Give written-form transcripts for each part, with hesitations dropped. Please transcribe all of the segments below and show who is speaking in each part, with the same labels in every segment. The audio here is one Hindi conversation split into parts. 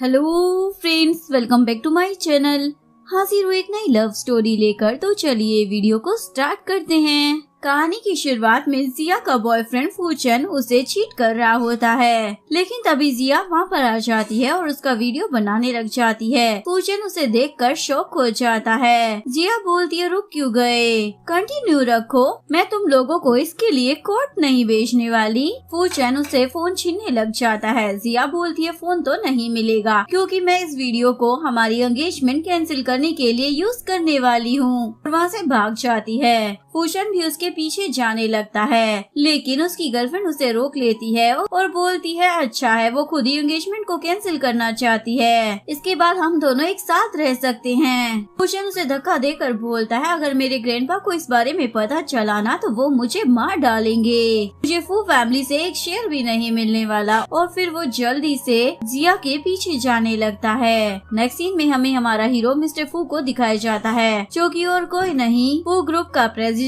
Speaker 1: Hello friends, welcome back to my channel. हाजिर हूँ एक नई लव स्टोरी लेकर। तो चलिए वीडियो को स्टार्ट करते हैं। कहानी की शुरुआत में जिया का बॉयफ्रेंड फूचन उसे चीट कर रहा होता है, लेकिन तभी जिया वहाँ पर आ जाती है और उसका वीडियो बनाने लग जाती है। फूचन उसे देखकर शॉक हो जाता है। जिया बोलती है, रुक क्यों गए, कंटिन्यू रखो, मैं तुम लोगों को इसके लिए कोर्ट नहीं भेजने वाली। फूचन उसे फोन छीनने लग जाता है। जिया बोलती है, फोन तो नहीं मिलेगा क्योंकि मैं इस वीडियो को हमारी एंगेजमेंट कैंसिल करने के लिए यूज करने वाली हूँ। वहाँ से भाग जाती है। फूचन भी उसके पीछे जाने लगता है, लेकिन उसकी गर्लफ्रेंड उसे रोक लेती है और बोलती है अच्छा है, वो खुद ही एंगेजमेंट को कैंसिल करना चाहती है, इसके बाद हम दोनों एक साथ रह सकते हैं। फूचन उसे धक्का देकर बोलता है, अगर मेरे ग्रैंडपा को इस बारे में पता चला ना तो वो मुझे मार डालेंगे, मुझे फू फैमिली से एक शेयर भी नहीं मिलने वाला। और फिर वो जल्दी से जिया के पीछे जाने लगता है। नेक्स्ट सीन में हमें हमारा हीरो मिस्टर फू को दिखाया जाता है, जो कि और कोई नहीं फू ग्रुप का प्रेसिडेंट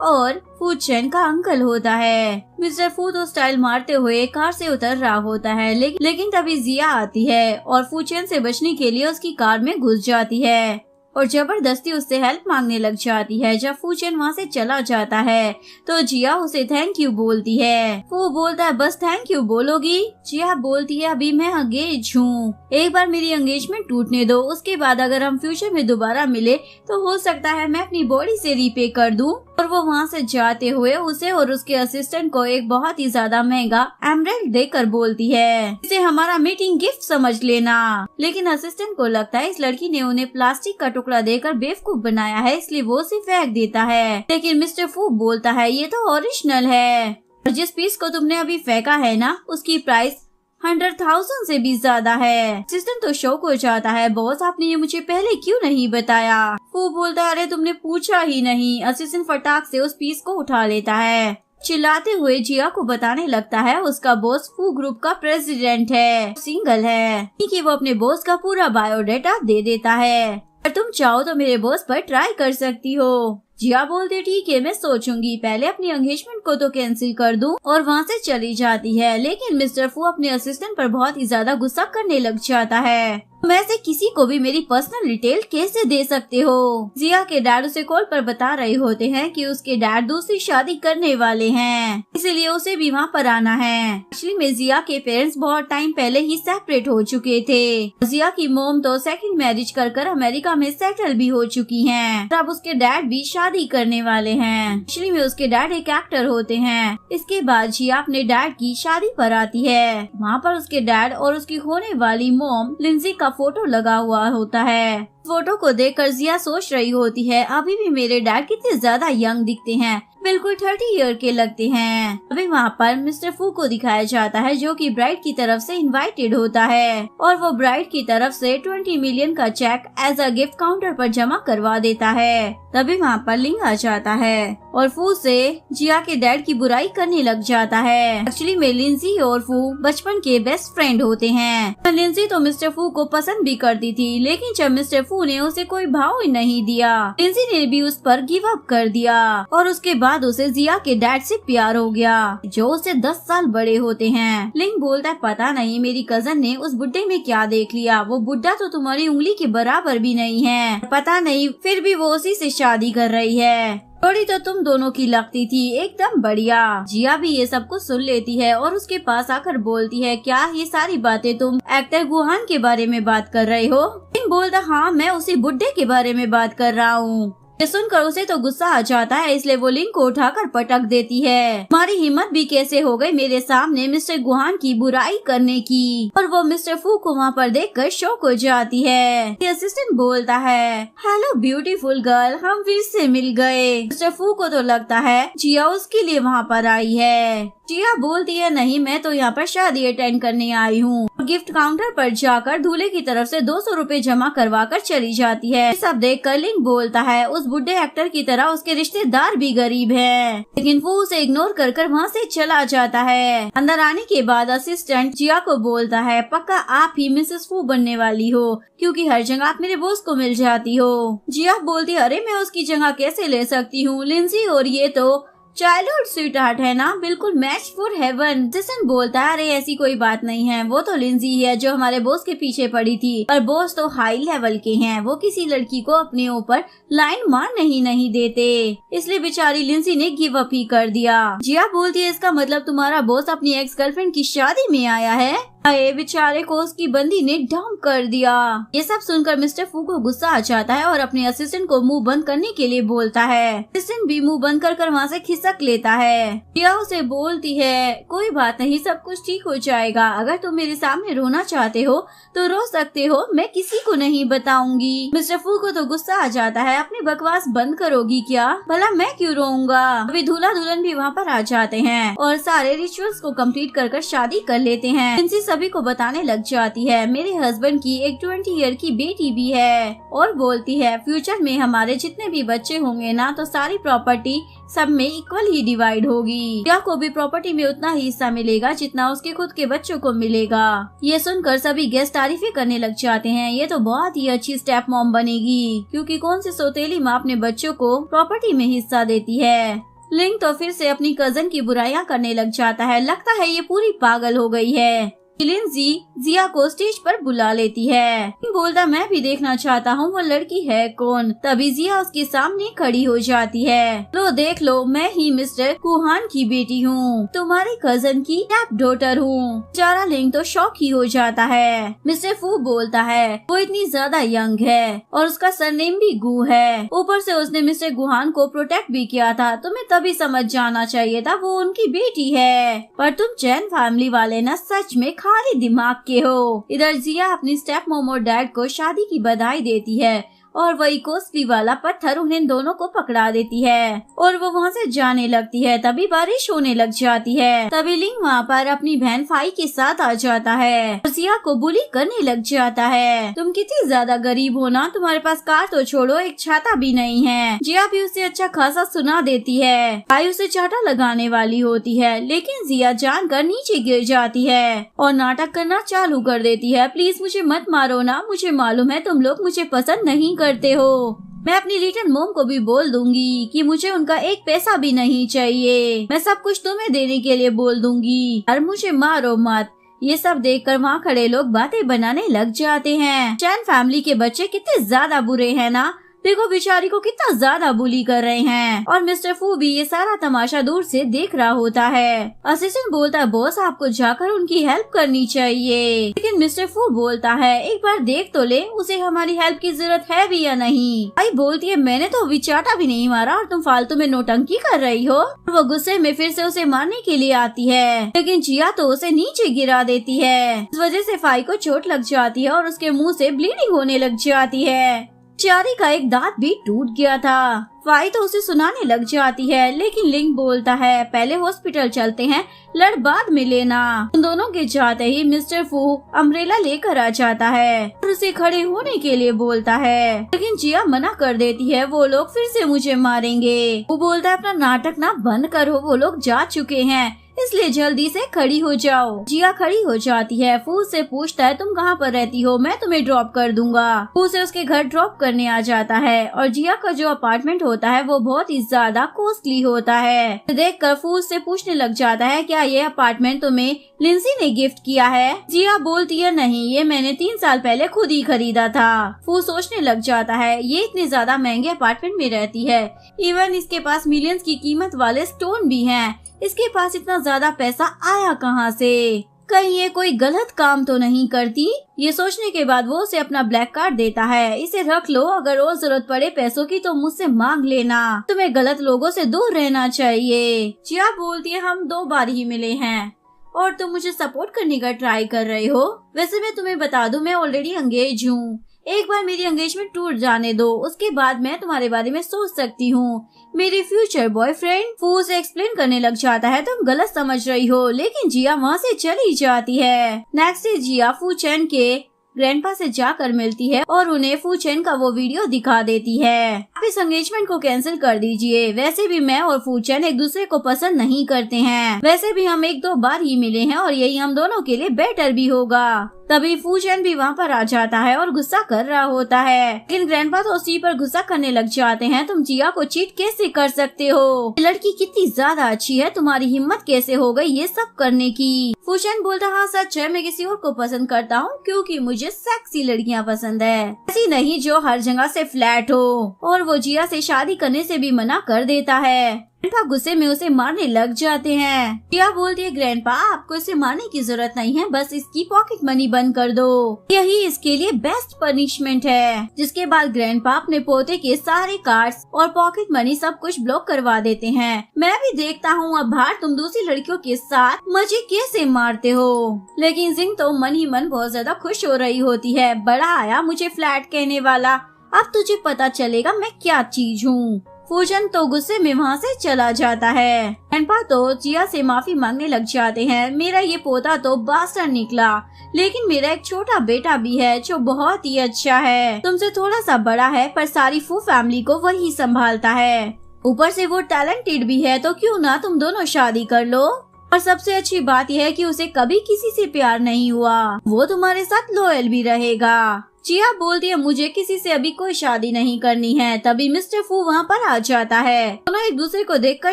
Speaker 1: और फूचन का अंकल होता है। मिस्टर फू तो स्टाइल मारते हुए कार से उतर रहा होता है, लेकिन तभी जिया आती है और फूचन से बचने के लिए उसकी कार में घुस जाती है और जबरदस्ती उससे हेल्प मांगने लग जाती है। जब फूचन वहाँ से चला जाता है तो जिया उसे थैंक यू बोलती है। वो बोलता है, बस थैंक यू बोलोगी? जिया बोलती है, अभी मैं अंगेज हूँ, एक बार मेरी एंगेजमेंट टूटने दो, उसके बाद अगर हम फ्यूचर में दोबारा मिले तो हो सकता है मैं अपनी बॉडी से रीपे कर दूँ। और वो वहाँ से जाते हुए उसे और उसके असिस्टेंट को एक बहुत ही ज्यादा महंगा एमराल्ड देकर बोलती है, इसे हमारा मीटिंग गिफ्ट समझ लेना। लेकिन असिस्टेंट को लगता है इस लड़की ने उन्हें प्लास्टिक का टुकड़ा देकर बेवकूफ बनाया है, इसलिए वो उसे फेंक देता है। लेकिन मिस्टर फू बोलता है, ये तो ओरिजिनल है और जिस पीस को तुमने अभी फेंका है ना उसकी प्राइस 100,000 से भी ज्यादा है। असिस्टेंट तो शौक हो जाता है, बॉस आपने ये मुझे पहले क्यों नहीं बताया? वो बोलता है, अरे तुमने पूछा ही नहीं। असिस्टेंट फटाक से उस पीस को उठा लेता है, चिल्लाते हुए जिया को बताने लगता है उसका बॉस फू ग्रुप का प्रेसिडेंट है, सिंगल है, कि वो अपने बॉस का पूरा बायोडाटा दे देता है, अगर तुम चाहो तो मेरे बॉस पर ट्राई कर सकती हो। जिया बोलते ठीक है, मैं सोचूंगी, पहले अपनी एंगेजमेंट को तो कैंसिल कर दूं। और वहाँ से चली जाती है। लेकिन मिस्टर फू अपने असिस्टेंट पर बहुत ही ज्यादा गुस्सा करने लग जाता है, मैं से किसी को भी मेरी पर्सनल डिटेल कैसे दे सकते हो? जिया के डैड उसे कॉल पर बता रहे होते हैं कि उसके डैड दूसरी शादी करने वाले हैं, इसीलिए उसे भी वहाँ पर आना है। एक्चुअली में जिया के पेरेंट्स बहुत टाइम पहले ही सेपरेट हो चुके थे। जिया की मोम तो सेकंड मैरिज कर अमेरिका में सेटल भी हो चुकी हैं। अब उसके डैड भी शादी करने वाले हैं। एक्चुअली में उसके डैड एक एक्टर होते हैं। इसके बाद जिया अपने डैड की शादी पर आती है। वहाँ पर उसके डैड और उसकी होने वाली मोम लिंजी का फोटो लगा हुआ होता है। फोटो को देखकर जिया सोच रही होती है, अभी भी मेरे डैड कितने ज्यादा यंग दिखते हैं, बिल्कुल 30 ईयर के लगते हैं। अभी वहाँ पर मिस्टर फू को दिखाया जाता है, जो कि ब्राइड की तरफ से इनवाइटेड होता है और वो ब्राइड की तरफ से 20 मिलियन का check as a gift counter पर जमा करवा देता है। तभी वहाँ पर लिंग आ जाता है और फू से जिया के डैड की बुराई करने लग जाता है। एक्चुअली में लिंजी और फू बचपन के बेस्ट फ्रेंड होते हैं। लिंजी तो मिस्टर फू को पसंद भी करती थी, लेकिन जब मिस्टर फू ने उसे कोई भाव ही नहीं दिया, लिंजी ने भी उस पर गिव अप कर दिया और उसके बाद उसे जिया के डैड से प्यार हो गया, जो उसे 10 साल बड़े होते हैं। लिंग बोलता है, पता नहीं मेरी कजन ने उस बुड्ढे में क्या देख लिया, वो बुड्ढा तो तुम्हारी उंगली के बराबर भी नहीं है, पता नहीं फिर भी वो उसी से शादी कर रही है, थोड़ी तो तुम दोनों की लगती थी, एकदम बढ़िया। जिया भी ये सब कुछ सुन लेती है और उसके पास आकर बोलती है, क्या ये सारी बातें तुम एक्टर गुहान के बारे में बात कर रहे हो? लिंग बोलता, हाँ मैं उसी बुड्ढे के बारे में बात कर रहा हूँ। ये सुनकर उसे तो गुस्सा आ जाता है, इसलिए वो लिंग को उठाकर पटक देती है। तुम्हारी हिम्मत भी कैसे हो गई मेरे सामने मिस्टर गुहान की बुराई करने की? और वो मिस्टर फू को वहाँ पर देखकर शॉक हो जाती है। असिस्टेंट बोलता है, हेलो ब्यूटीफुल गर्ल, हम फिर से मिल गए। मिस्टर फू को तो लगता है जिया उसके लिए वहाँ पर आई है। जिया बोलती है, नहीं मैं तो यहाँ पर शादी अटेंड करने आई हूँ। गिफ्ट काउंटर पर जाकर दूल्हे की तरफ से 200 रुपए जमा करवा कर चली जाती है। सब देख कर लिंग बोलता है, उस बुड्ढे एक्टर की तरह उसके रिश्तेदार भी गरीब हैं। लेकिन वो उसे इग्नोर कर वहाँ से चला जाता है। अंदर आने के बाद असिस्टेंट जिया को बोलता है, पक्का आप ही मिसेस फू बनने वाली हो, क्योंकि हर जगह आप मेरे बॉस को मिल जाती हो। जिया बोलती है, अरे मैं उसकी जगह कैसे ले सकती हूँ, लिंजी और ये तो चाइल्डहुड स्वीट हार्ट है ना, बिल्कुल मैच फॉर हेवन। जिसन बोलता है अरे ऐसी कोई बात नहीं है, वो तो लिंजी है जो हमारे बॉस के पीछे पड़ी थी, और बॉस तो हाई लेवल के हैं, वो किसी लड़की को अपने ऊपर लाइन मारने ही नहीं देते, इसलिए बेचारी लिंजी ने गिव अप ही कर दिया। जिया बोलती है इसका मतलब तुम्हारा बॉस अपनी एक्स गर्लफ्रेंड की शादी में आया है। अरे बेचारे को उसकी बंदी ने डंप कर दिया। ये सब सुनकर मिस्टर फू को गुस्सा आ जाता है और अपने असिस्टेंट को मुंह बंद करने के लिए बोलता है। असिस्टेंट भी मुंह बंद कर वहाँ से खिसक लेता है। जिया उसे बोलती है कोई बात नहीं, सब कुछ ठीक हो जाएगा, अगर तुम मेरे सामने रोना चाहते हो तो रो सकते हो, मैं किसी को नहीं बताऊंगी। मिस्टर फू को तो गुस्सा आ जाता है, अपनी बकवास बंद करोगी क्या, भला मैं क्यों रोऊंगा। अभी दूल्हा दुल्हन भी वहाँ पर आ जाते हैं और सारे रिचुअल्स को कंप्लीट कर शादी कर लेते हैं। लिंजी सभी को बताने लग जाती है मेरे हस्बैंड की एक 20 ईयर की बेटी भी है, और बोलती है फ्यूचर में हमारे जितने भी बच्चे होंगे ना तो सारी प्रॉपर्टी सब में इक्वल ही डिवाइड होगी। जिया को भी प्रॉपर्टी में उतना ही हिस्सा मिलेगा जितना उसके खुद के बच्चों को मिलेगा। ये सुनकर सभी गेस्ट तारीफें करने लग जाते हैं, ये तो बहुत ही अच्छी स्टेप मॉम बनेगी, क्योंकि कौन सी सौतेली माँ अपने बच्चों को प्रॉपर्टी में हिस्सा देती है। लिंग तो फिर से अपनी कजन की बुराइयां करने लग जाता है, लगता है ये पूरी पागल हो गई है। लिंजी जिया को स्टेज पर बुला लेती है, बोलता मैं भी देखना चाहता हूँ वो लड़की है कौन। तभी जिया उसके सामने खड़ी हो जाती है। लो देख लो, मैं ही मिस्टर कुहान की बेटी हूँ, तुम्हारे कजन की स्टेप डॉटर हूँ। बेचारा लिंग तो शॉक ही हो जाता है। मिस्टर फू बोलता है वो इतनी ज्यादा यंग है और उसका सरनेम भी गु है, ऊपर से उसने मिस्टर गुहान को प्रोटेक्ट भी किया था, तुम्हें तभी समझ जाना चाहिए था वो उनकी बेटी है। पर तुम चैन फैमिली वाले ना सच में खाली दिमाग के हो। इधर जिया अपनी स्टेप मॉम और डैड को शादी की बधाई देती है और वही कॉस्टली वाला पत्थर उन्हें दोनों को पकड़ा देती है और वो वहाँ से जाने लगती है। तभी बारिश होने लग जाती है। तभी लिंग वहाँ पर अपनी बहन फाई के साथ आ जाता है और जिया को बुली करने लग जाता है, तुम कितनी ज्यादा गरीब हो ना, तुम्हारे पास कार तो छोड़ो एक छाता भी नहीं है। जिया भी उसे अच्छा खासा सुना देती है। फाई उसे चाटा लगाने वाली होती है, लेकिन जिया जानकर नीचे गिर जाती है और नाटक करना चालू कर देती है, प्लीज मुझे मत मारो ना, मुझे मालूम है तुम लोग मुझे पसंद नहीं करते हो, मैं अपनी लिटिल मॉम को भी बोल दूंगी कि मुझे उनका एक पैसा भी नहीं चाहिए, मैं सब कुछ तुम्हें देने के लिए बोल दूंगी और मुझे मारो मत। ये सब देखकर वहाँ खड़े लोग बातें बनाने लग जाते हैं। चैन फैमिली के बच्चे कितने ज्यादा बुरे हैं ना, देखो बेचारी को कितना ज्यादा बुली कर रहे हैं। और मिस्टर फू भी ये सारा तमाशा दूर से देख रहा होता है। असिस्टेंट बोलता है बॉस आपको जाकर उनकी हेल्प करनी चाहिए, लेकिन मिस्टर फू बोलता है एक बार देख तो ले उसे हमारी हेल्प की जरूरत है भी या नहीं। आई बोलती है मैंने तो अभी चाटा भी नहीं मारा और तुम फालतू में नौटंकी कर रही हो। वो गुस्से में फिर से उसे मारने के लिए आती है, लेकिन जिया तो उसे नीचे गिरा देती है। इस वजह से फाई को चोट लग जाती है और उसके मुँह से ब्लीडिंग होने लग जाती है। चारी का एक दांत भी टूट गया था। फाई तो उसे सुनाने लग जाती है, लेकिन लिंग बोलता है पहले हॉस्पिटल चलते हैं, लड़ बाद में लेना। उन दोनों के जाते ही मिस्टर फू अम्ब्रेला लेकर आ जाता है और उसे खड़े होने के लिए बोलता है, लेकिन जिया मना कर देती है, वो लोग फिर से मुझे मारेंगे। वो बोलता है अपना नाटक ना बंद करो, वो लोग जा चुके हैं, इसलिए जल्दी से खड़ी हो जाओ। जिया खड़ी हो जाती है। फू से पूछता है तुम कहाँ पर रहती हो, मैं तुम्हें ड्रॉप कर दूंगा। फू से उसके घर ड्रॉप करने आ जाता है और जिया का जो अपार्टमेंट होता है वो बहुत ही ज्यादा कॉस्टली होता है। देखकर फू से पूछने लग जाता है क्या ये अपार्टमेंट तुम्हें लिंजी ने गिफ्ट किया है। जिया बोलती है नहीं, ये मैंने 3 साल पहले खुद ही खरीदा था। फू सोचने लग जाता है ये इतने ज्यादा महंगे अपार्टमेंट में रहती है, इवन इसके पास मिलियंस की कीमत वाले स्टोन भी हैं, इसके पास इतना ज्यादा पैसा आया कहाँ से, कहीं ये कोई गलत काम तो नहीं करती। ये सोचने के बाद वो उसे अपना ब्लैक कार्ड देता है, इसे रख लो, अगर और जरूरत पड़े पैसों की तो मुझसे मांग लेना, तुम्हें गलत लोगों से दूर रहना चाहिए। जिया बोलती है हम 2 बार ही मिले हैं और तुम मुझे सपोर्ट करने का ट्राई कर रहे हो। वैसे मैं तुम्हें बता दूं मैं ऑलरेडी एंगेज हूँ, एक बार मेरी एंगेजमेंट टूट जाने दो, उसके बाद मैं तुम्हारे बारे में सोच सकती हूँ। मेरी फ्यूचर बॉयफ्रेंड। फू से एक्सप्लेन करने लग जाता है तुम गलत समझ रही हो, लेकिन जिया वहाँ से चली जाती है। नेक्स्ट डे जिया फू चैन के ग्रैंडपा से जाकर मिलती है और उन्हें फूचेन का वो वीडियो दिखा देती है। आप इस एंगेजमेंट को कैंसिल कर दीजिए। वैसे भी मैं और फूचेन एक दूसरे को पसंद नहीं करते हैं। वैसे भी हम 1-2 बार ही मिले हैं और यही हम दोनों के लिए बेटर भी होगा। तभी फूचेन भी वहाँ पर आ जाता है और गुस्सा कर रहा होता है, लेकिन ग्रैंडपा तो उसी पर गुस्सा करने लग जाते हैं। तुम जिया को चीट कैसे कर सकते हो? लड़की कितनी ज्यादा अच्छी है, तुम्हारी हिम्मत कैसे हो गई ये सब करने की? फूचेन बोलता, हाँ सच है, मैं किसी और को पसंद करता हूँ क्योंकि मुझे सेक्सी लड़कियाँ पसंद है, ऐसी नहीं जो हर जगह से फ्लैट हो। और वो जिया से शादी करने से भी मना कर देता है। ग्रैंडपा गुस्से में उसे मारने लग जाते हैं। जिया बोलती है, ग्रैंडपा आपको इसे मारने की जरूरत नहीं है, बस इसकी पॉकेट मनी बंद कर दो, यही इसके लिए बेस्ट पनिशमेंट है। जिसके बाद ग्रैंडपा अपने पोते के सारे कार्ड्स और पॉकेट मनी सब कुछ ब्लॉक करवा देते हैं। मैं भी देखता हूँ अब बाहर तुम दूसरी लड़कियों के साथ मजे कैसे मारते हो। लेकिन जिंग तो मन ही मन बहुत ज्यादा खुश हो रही होती है। बड़ा आया मुझे फ्लैट कहने वाला, अब तुझे पता चलेगा मैं क्या चीज हूँ। फूचेन तो गुस्से में वहाँ से चला जाता है। ग्रैंडपा तो जिया से माफी मांगने लग जाते हैं। मेरा ये पोता तो बास्टर निकला, लेकिन मेरा एक छोटा बेटा भी है जो बहुत ही अच्छा है, तुमसे थोड़ा सा बड़ा है पर सारी फू फैमिली को वही संभालता है। ऊपर से वो टैलेंटेड भी है, तो क्यों ना तुम दोनों शादी कर लो। और सबसे अच्छी बात यह है कि उसे कभी किसी से प्यार नहीं हुआ, वो तुम्हारे साथ लॉयल भी रहेगा। जिया बोलती है, मुझे किसी से अभी कोई शादी नहीं करनी है। तभी मिस्टर फू वहाँ पर आ जाता है। दोनों एक दूसरे को देखकर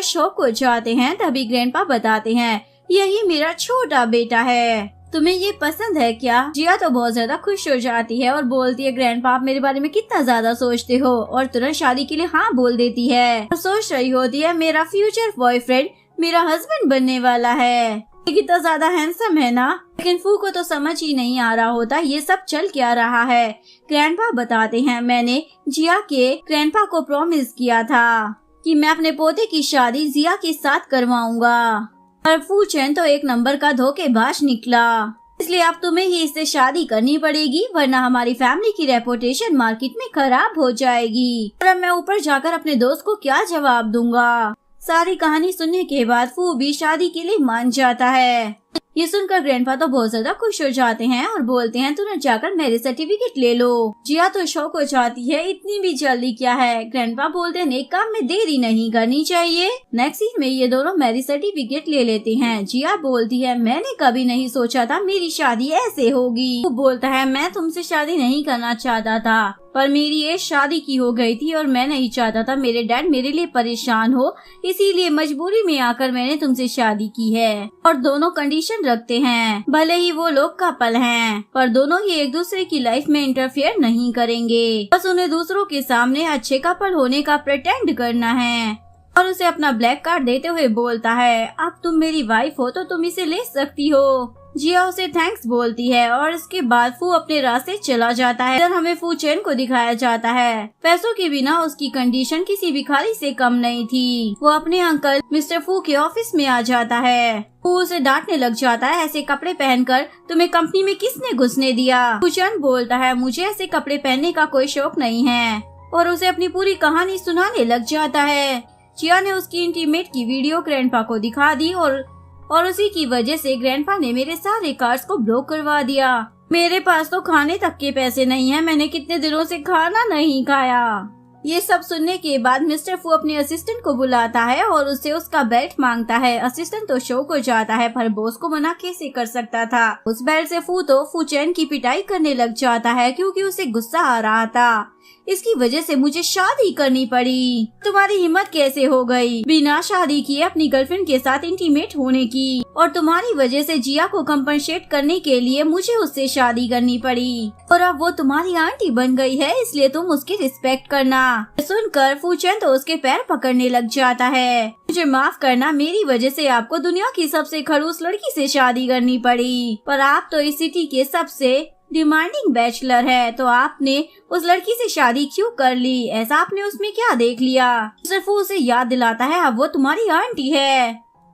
Speaker 1: शॉक हो जाते हैं। तभी ग्रैंडपा बताते हैं, यही मेरा छोटा बेटा है, तुम्हें ये पसंद है क्या? जिया तो बहुत ज्यादा खुश हो जाती है और बोलती है, ग्रैंडपा आप मेरे बारे में कितना ज्यादा सोचते हो, और तुरंत शादी के लिए हाँ बोल देती है। और सोच रही होती है, मेरा फ्यूचर बॉयफ्रेंड मेरा हस्बैंड बनने वाला है, कितना ज्यादा हैंडसम है ना। लेकिन फू को तो समझ ही नहीं आ रहा होता ये सब चल क्या रहा है। ग्रैंडपा बताते हैं, मैंने जिया के ग्रैंडपा को प्रॉमिस किया था कि मैं अपने पोते की शादी जिया के साथ करवाऊंगा, पर फूचेन तो एक नंबर का धोखेबाज निकला, इसलिए अब तुम्हें ही इससे शादी करनी पड़ेगी, वरना हमारी फैमिली की रेपुटेशन मार्केट में खराब हो जाएगी। और अब मैं ऊपर जाकर अपने दोस्त को क्या जवाब दूंगा। सारी कहानी सुनने के बाद फू भी शादी के लिए मान जाता है। ये सुनकर ग्रैंडपा तो बहुत ज्यादा खुश हो जाते हैं और बोलते हैं, तुरंत जाकर मैरिज सर्टिफिकेट ले लो। जिया तो शौक हो जाती है, इतनी भी जल्दी क्या है। ग्रैंडपा बोलते हैं, नेक काम में देरी नहीं करनी चाहिए। नेक्स्ट सीन में ये दोनों मैरिज सर्टिफिकेट ले लेते हैं। जिया बोलती है, मैंने कभी नहीं सोचा था मेरी शादी ऐसे होगी। वो बोलता है, मैं तुमसे शादी नहीं करना चाहता था, पर मेरी एज शादी की हो गई थी और मैं नहीं चाहता था मेरे डैड मेरे लिए परेशान हो, इसीलिए मजबूरी में आकर मैंने तुमसे शादी की है। और दोनों कंडीशन रखते हैं, भले ही वो लोग कपल हैं, पर दोनों ही एक दूसरे की लाइफ में इंटरफेयर नहीं करेंगे, बस उन्हें दूसरों के सामने अच्छे कपल होने का प्रिटेंड करना है। और उसे अपना ब्लैक कार्ड देते हुए बोलता है, अब तुम मेरी वाइफ हो तो तुम इसे ले सकती हो। जिया उसे थैंक्स बोलती है और इसके बाद फू अपने रास्ते चला जाता है। इधर हमें फूचेन को दिखाया जाता है। पैसों के बिना उसकी कंडीशन किसी भिखारी से कम नहीं थी। वो अपने अंकल मिस्टर फू के ऑफिस में आ जाता है। फू उसे डांटने लग जाता है, ऐसे कपड़े पहनकर तुम्हें कंपनी में किसने घुसने दिया। फूचेन बोलता है, मुझे ऐसे कपड़े पहनने का कोई शौक नहीं है, और उसे अपनी पूरी कहानी सुनाने लग जाता है। जिया ने उसकी इंटीमेट की वीडियो ग्रैंडपा को दिखा दी और उसी की वजह से ग्रैंडपा ने मेरे सारे कार्ड्स को ब्लॉक करवा दिया। मेरे पास तो खाने तक के पैसे नहीं हैं, मैंने कितने दिनों से खाना नहीं खाया। ये सब सुनने के बाद मिस्टर फू अपने असिस्टेंट को बुलाता है और उससे उसका बेल्ट मांगता है। असिस्टेंट तो शौक हो जाता है, पर बॉस को मना कैसे कर सकता था। उस बेल्ट से फू तो फूचेन की पिटाई करने लग जाता है क्योंकि उसे गुस्सा आ रहा था। इसकी वजह से मुझे शादी करनी पड़ी, तुम्हारी हिम्मत कैसे हो गई बिना शादी किए अपनी गर्लफ्रेंड के साथ इंटीमेट होने की, और तुम्हारी वजह से जिया को कंपनसेट करने के लिए मुझे उससे शादी करनी पड़ी, और अब वो तुम्हारी आंटी बन गई है, इसलिए तुम उसकी रिस्पेक्ट करना। सुनकर फूचेन तो उसके पैर पकड़ने लग जाता है। मुझे माफ करना, मेरी वजह से आपको दुनिया की सबसे खड़ूस लड़की से शादी करनी पड़ी, पर आप तो इस सिटी के सबसे डिमांडिंग बैचलर है, तो आपने उस लड़की से शादी क्यों कर ली? ऐसा आपने उसमें क्या देख लिया? सिर्फ उसे याद दिलाता है, अब वो तुम्हारी आंटी है।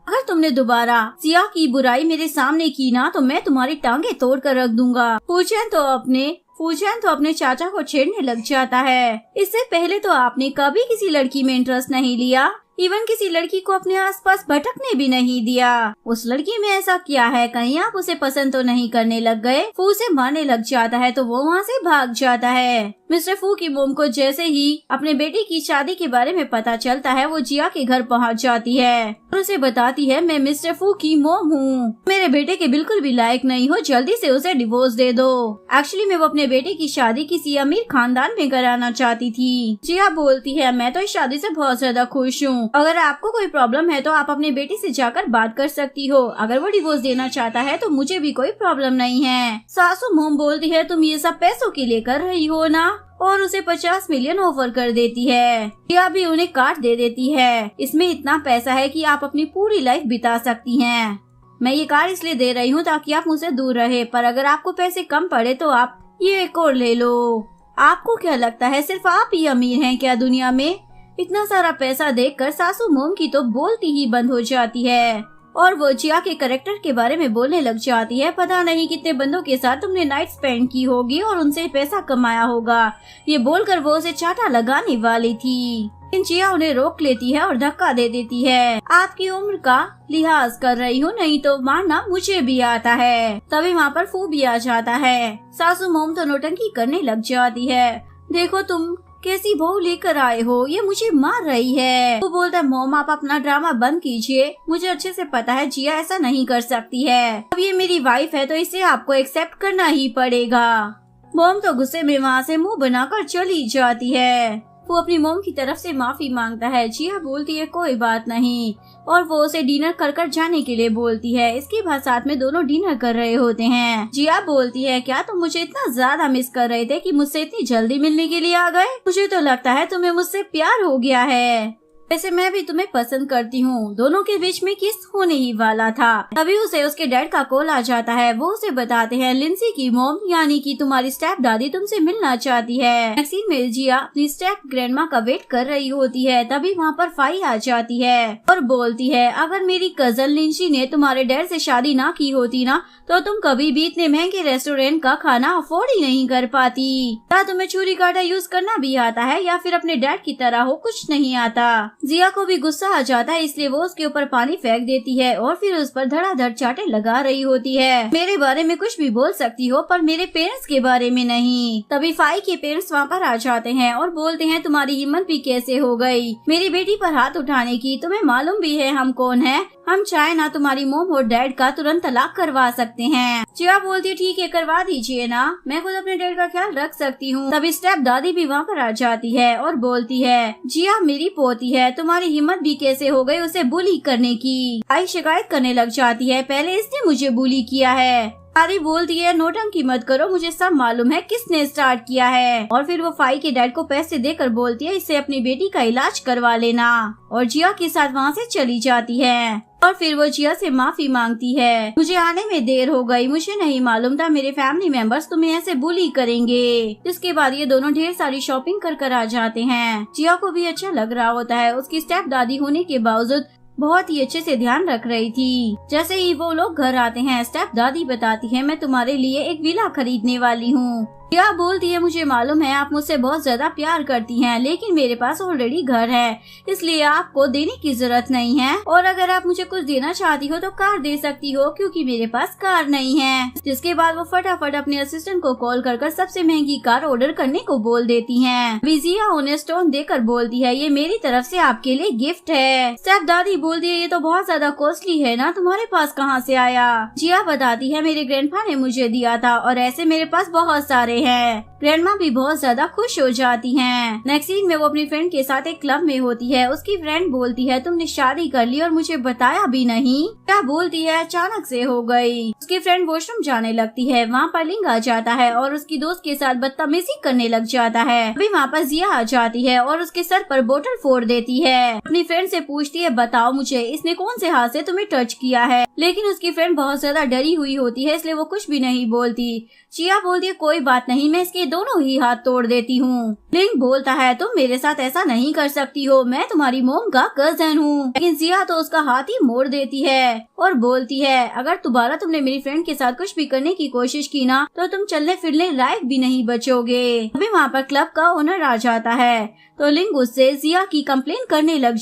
Speaker 1: अगर तुमने दोबारा जिया की बुराई मेरे सामने की ना, तो मैं तुम्हारी टांगे तोड़ कर रख दूंगा। फूचेन तो अपने चाचा को छेड़ने लग जाता है। इससे पहले तो आपने कभी किसी लड़की में इंटरेस्ट नहीं लिया, इवन किसी लड़की को अपने आसपास भटकने भी नहीं दिया। उस लड़की में ऐसा क्या है, कहीं आप उसे पसंद तो नहीं करने लग गए? फू उसे मारने लग जाता है तो वो वहाँ से भाग जाता है। मिस्टर फू की मोम को जैसे ही अपने बेटे की शादी के बारे में पता चलता है, वो जिया के घर पहुँच जाती है और उसे बताती है, मैं मिस्टर फू की मोम हूँ, मेरे बेटे के बिल्कुल भी लायक नहीं हो, जल्दी से उसे डिवोर्स दे दो। एक्चुअली मैं वो अपने बेटे की शादी किसी अमीर खानदान में कराना चाहती थी। जिया बोलती है, मैं तो इस शादी से बहुत ज्यादा खुश हूँ, अगर आपको कोई प्रॉब्लम है तो आप अपने बेटे से जाकर बात कर सकती हो, अगर वो डिवोर्स देना चाहता है तो मुझे भी कोई प्रॉब्लम नहीं है। सासू मोम बोलती है, तुम ये सब पैसों के लिए कर रही हो ना, और उसे 50 मिलियन ऑफर कर देती है। जिया भी उन्हें कार्ड दे देती है, इसमें इतना पैसा है कि आप अपनी पूरी लाइफ बिता सकती हैं। मैं ये कार इसलिए दे रही हूँ ताकि आप मुझसे दूर रहे, पर अगर आपको पैसे कम पड़े तो आप ये एक और ले लो। आपको क्या लगता है सिर्फ आप ही अमीर हैं क्या दुनिया में? इतना सारा पैसा देखकर सासू मोम की तो बोलती ही बंद हो जाती है और वो जिया के कैरेक्टर के बारे में बोलने लग जाती है। पता नहीं कितने बंदों के साथ तुमने नाइट स्पेंड की होगी और उनसे पैसा कमाया होगा। ये बोलकर वो उसे चाटा लगाने वाली थी, लेकिन जिया उन्हें रोक लेती है और धक्का दे देती है। आपकी उम्र का लिहाज कर रही हूँ, नहीं तो मारना मुझे भी आता है। तभी वहाँ पर फू भी आ जाता है। सासू मोम तो नौटंकी करने लग जाती है, देखो तुम कैसी बहू लेकर आए हो, ये मुझे मार रही है। वो बोलता है, मोम आप अपना ड्रामा बंद कीजिए, मुझे अच्छे से पता है जिया ऐसा नहीं कर सकती है। अब ये मेरी वाइफ है तो इसे आपको एक्सेप्ट करना ही पड़ेगा। मोम तो गुस्से में वहाँ से मुंह बनाकर चली जाती है। वो अपनी मोम की तरफ से माफी मांगता है। जिया बोलती है, कोई बात नहीं, और वो उसे डिनर कर जाने के लिए बोलती है। इसके बाद साथ में दोनों डिनर कर रहे होते हैं। जिया बोलती है, क्या तुम मुझे इतना ज्यादा मिस कर रहे थे कि मुझसे इतनी जल्दी मिलने के लिए आ गए? मुझे तो लगता है तुम्हें मुझसे प्यार हो गया है, वैसे मैं भी तुम्हें पसंद करती हूँ। दोनों के बीच में किस होने ही वाला था। तभी उसे उसके डैड का कॉल आ जाता है। वो उसे बताते हैं, लिंसी की मोम यानी कि तुम्हारी स्टेप दादी तुमसे मिलना चाहती है। मैक्सिन में जिया अपनी स्टेप ग्रैंडमा का वेट कर रही होती है। तभी वहाँ पर फाई आ जाती है और बोलती है, अगर मेरी कजन लिंसी ने तुम्हारे डैड से शादी ना की होती ना तो तुम कभी भी इतने महंगे रेस्टोरेंट का खाना अफोर्ड ही नहीं कर पाती। क्या तुम्हें छुरी कांटा यूज करना भी आता है या फिर अपने डैड की तरह हो कुछ नहीं आता? जिया को भी गुस्सा आ जाता है, इसलिए वो उसके ऊपर पानी फेंक देती है और फिर उस पर धड़ाधड़ चाटे लगा रही होती है। मेरे बारे में कुछ भी बोल सकती हो पर मेरे पेरेंट्स के बारे में नहीं। तभी फाई के पेरेंट्स वहाँ पर आ जाते हैं और बोलते हैं, तुम्हारी हिम्मत भी कैसे हो गई मेरी बेटी पर हाथ उठाने की? तुम्हें मालूम भी है हम कौन है? हम चाहे ना तुम्हारी मोम और डैड का तुरंत तलाक करवा सकते हैं। जिया बोलती है, ठीक है करवा दीजिए ना, मैं खुद अपने डैड का ख्याल रख सकती हूँ। तभी स्टेप दादी भी वहाँ पर आ जाती है और बोलती है, जिया मेरी पोती है, तुम्हारी हिम्मत भी कैसे हो गई उसे बुली करने की? आई शिकायत करने लग जाती है, पहले इसने मुझे बुली किया है। दादी बोलती है, नोटंकी मत करो, मुझे सब मालूम है किसने स्टार्ट किया है। और फिर वो फाई के डैड को पैसे देकर बोलती है, इससे अपनी बेटी का इलाज करवा लेना, और जिया के साथ वहाँ से चली जाती है। और फिर वो जिया से माफी मांगती है, मुझे आने में देर हो गई, मुझे नहीं मालूम था मेरे फैमिली मेंबर्स तुम्हें ऐसे बुली करेंगे। जिसके बाद ये दोनों ढेर सारी शॉपिंग कर आ जाते हैं। जिया को भी अच्छा लग रहा होता है, उसकी स्टेप दादी होने के बावजूद बहुत ही अच्छे से ध्यान रख रही थी। जैसे ही वो लोग घर आते हैं, स्टेप दादी बताती है, मैं तुम्हारे लिए एक विला खरीदने वाली हूँ। जिया बोलती है, मुझे मालूम है आप मुझसे बहुत ज्यादा प्यार करती हैं, लेकिन मेरे पास ऑलरेडी घर है, इसलिए आपको देने की जरूरत नहीं है। और अगर आप मुझे कुछ देना चाहती हो तो कार दे सकती हो, क्योंकि मेरे पास कार नहीं है। जिसके बाद वो फटाफट अपने असिस्टेंट को कॉल कर सबसे महंगी कार ऑर्डर करने को बोल देती है। जिया उन्हें स्टोन देकर बोलती है, ये मेरी तरफ से आपके लिए गिफ्ट है। स्टेप दादी बोलती है, ये तो बहुत ज्यादा कॉस्टली है ना, तुम्हारे पास कहाँ से आया? जिया बताती है, मेरे ग्रैंडपा ने मुझे दिया था और ऐसे मेरे पास बहुत सारे है। ग्रैंडमा भी बहुत ज्यादा खुश हो जाती हैं। नेक्स्ट सीन में वो अपनी फ्रेंड के साथ एक क्लब में होती है। उसकी फ्रेंड बोलती है, तुमने शादी कर ली और मुझे बताया भी नहीं? क्या बोलती है, अचानक से हो गई। उसकी फ्रेंड वॉशरूम जाने लगती है, वहाँ पर लिंग आ जाता है और उसकी दोस्त के साथ बदतमीजी करने लग जाता है। अभी वहाँ पर जिया आ जाती है और उसके सर पर बोतल फोड़ देती है। अपनी फ्रेंड से पूछती है, बताओ मुझे इसने कौन से हाथ से तुम्हें टच किया है? लेकिन उसकी फ्रेंड बहुत ज्यादा डरी हुई होती है, इसलिए वो कुछ भी नहीं बोलती। जिया बोलती है, कोई बात नहीं, मैं इसके दोनों ही हाथ तोड़ देती हूँ। लिंग बोलता है तुम मेरे साथ ऐसा नहीं कर सकती हो, मैं तुम्हारी मोम का कजन हूँ। लेकिन जिया तो उसका हाथ ही मोड़ देती है और बोलती है अगर दोबारा तुमने मेरी फ्रेंड के साथ कुछ भी करने की कोशिश की ना तो तुम चलने फिरने लायक भी नहीं बचोगे। अभी वहाँ पर क्लब का ओनर आ जाता है तो लिंग उससे जिया की कंप्लेन करने लग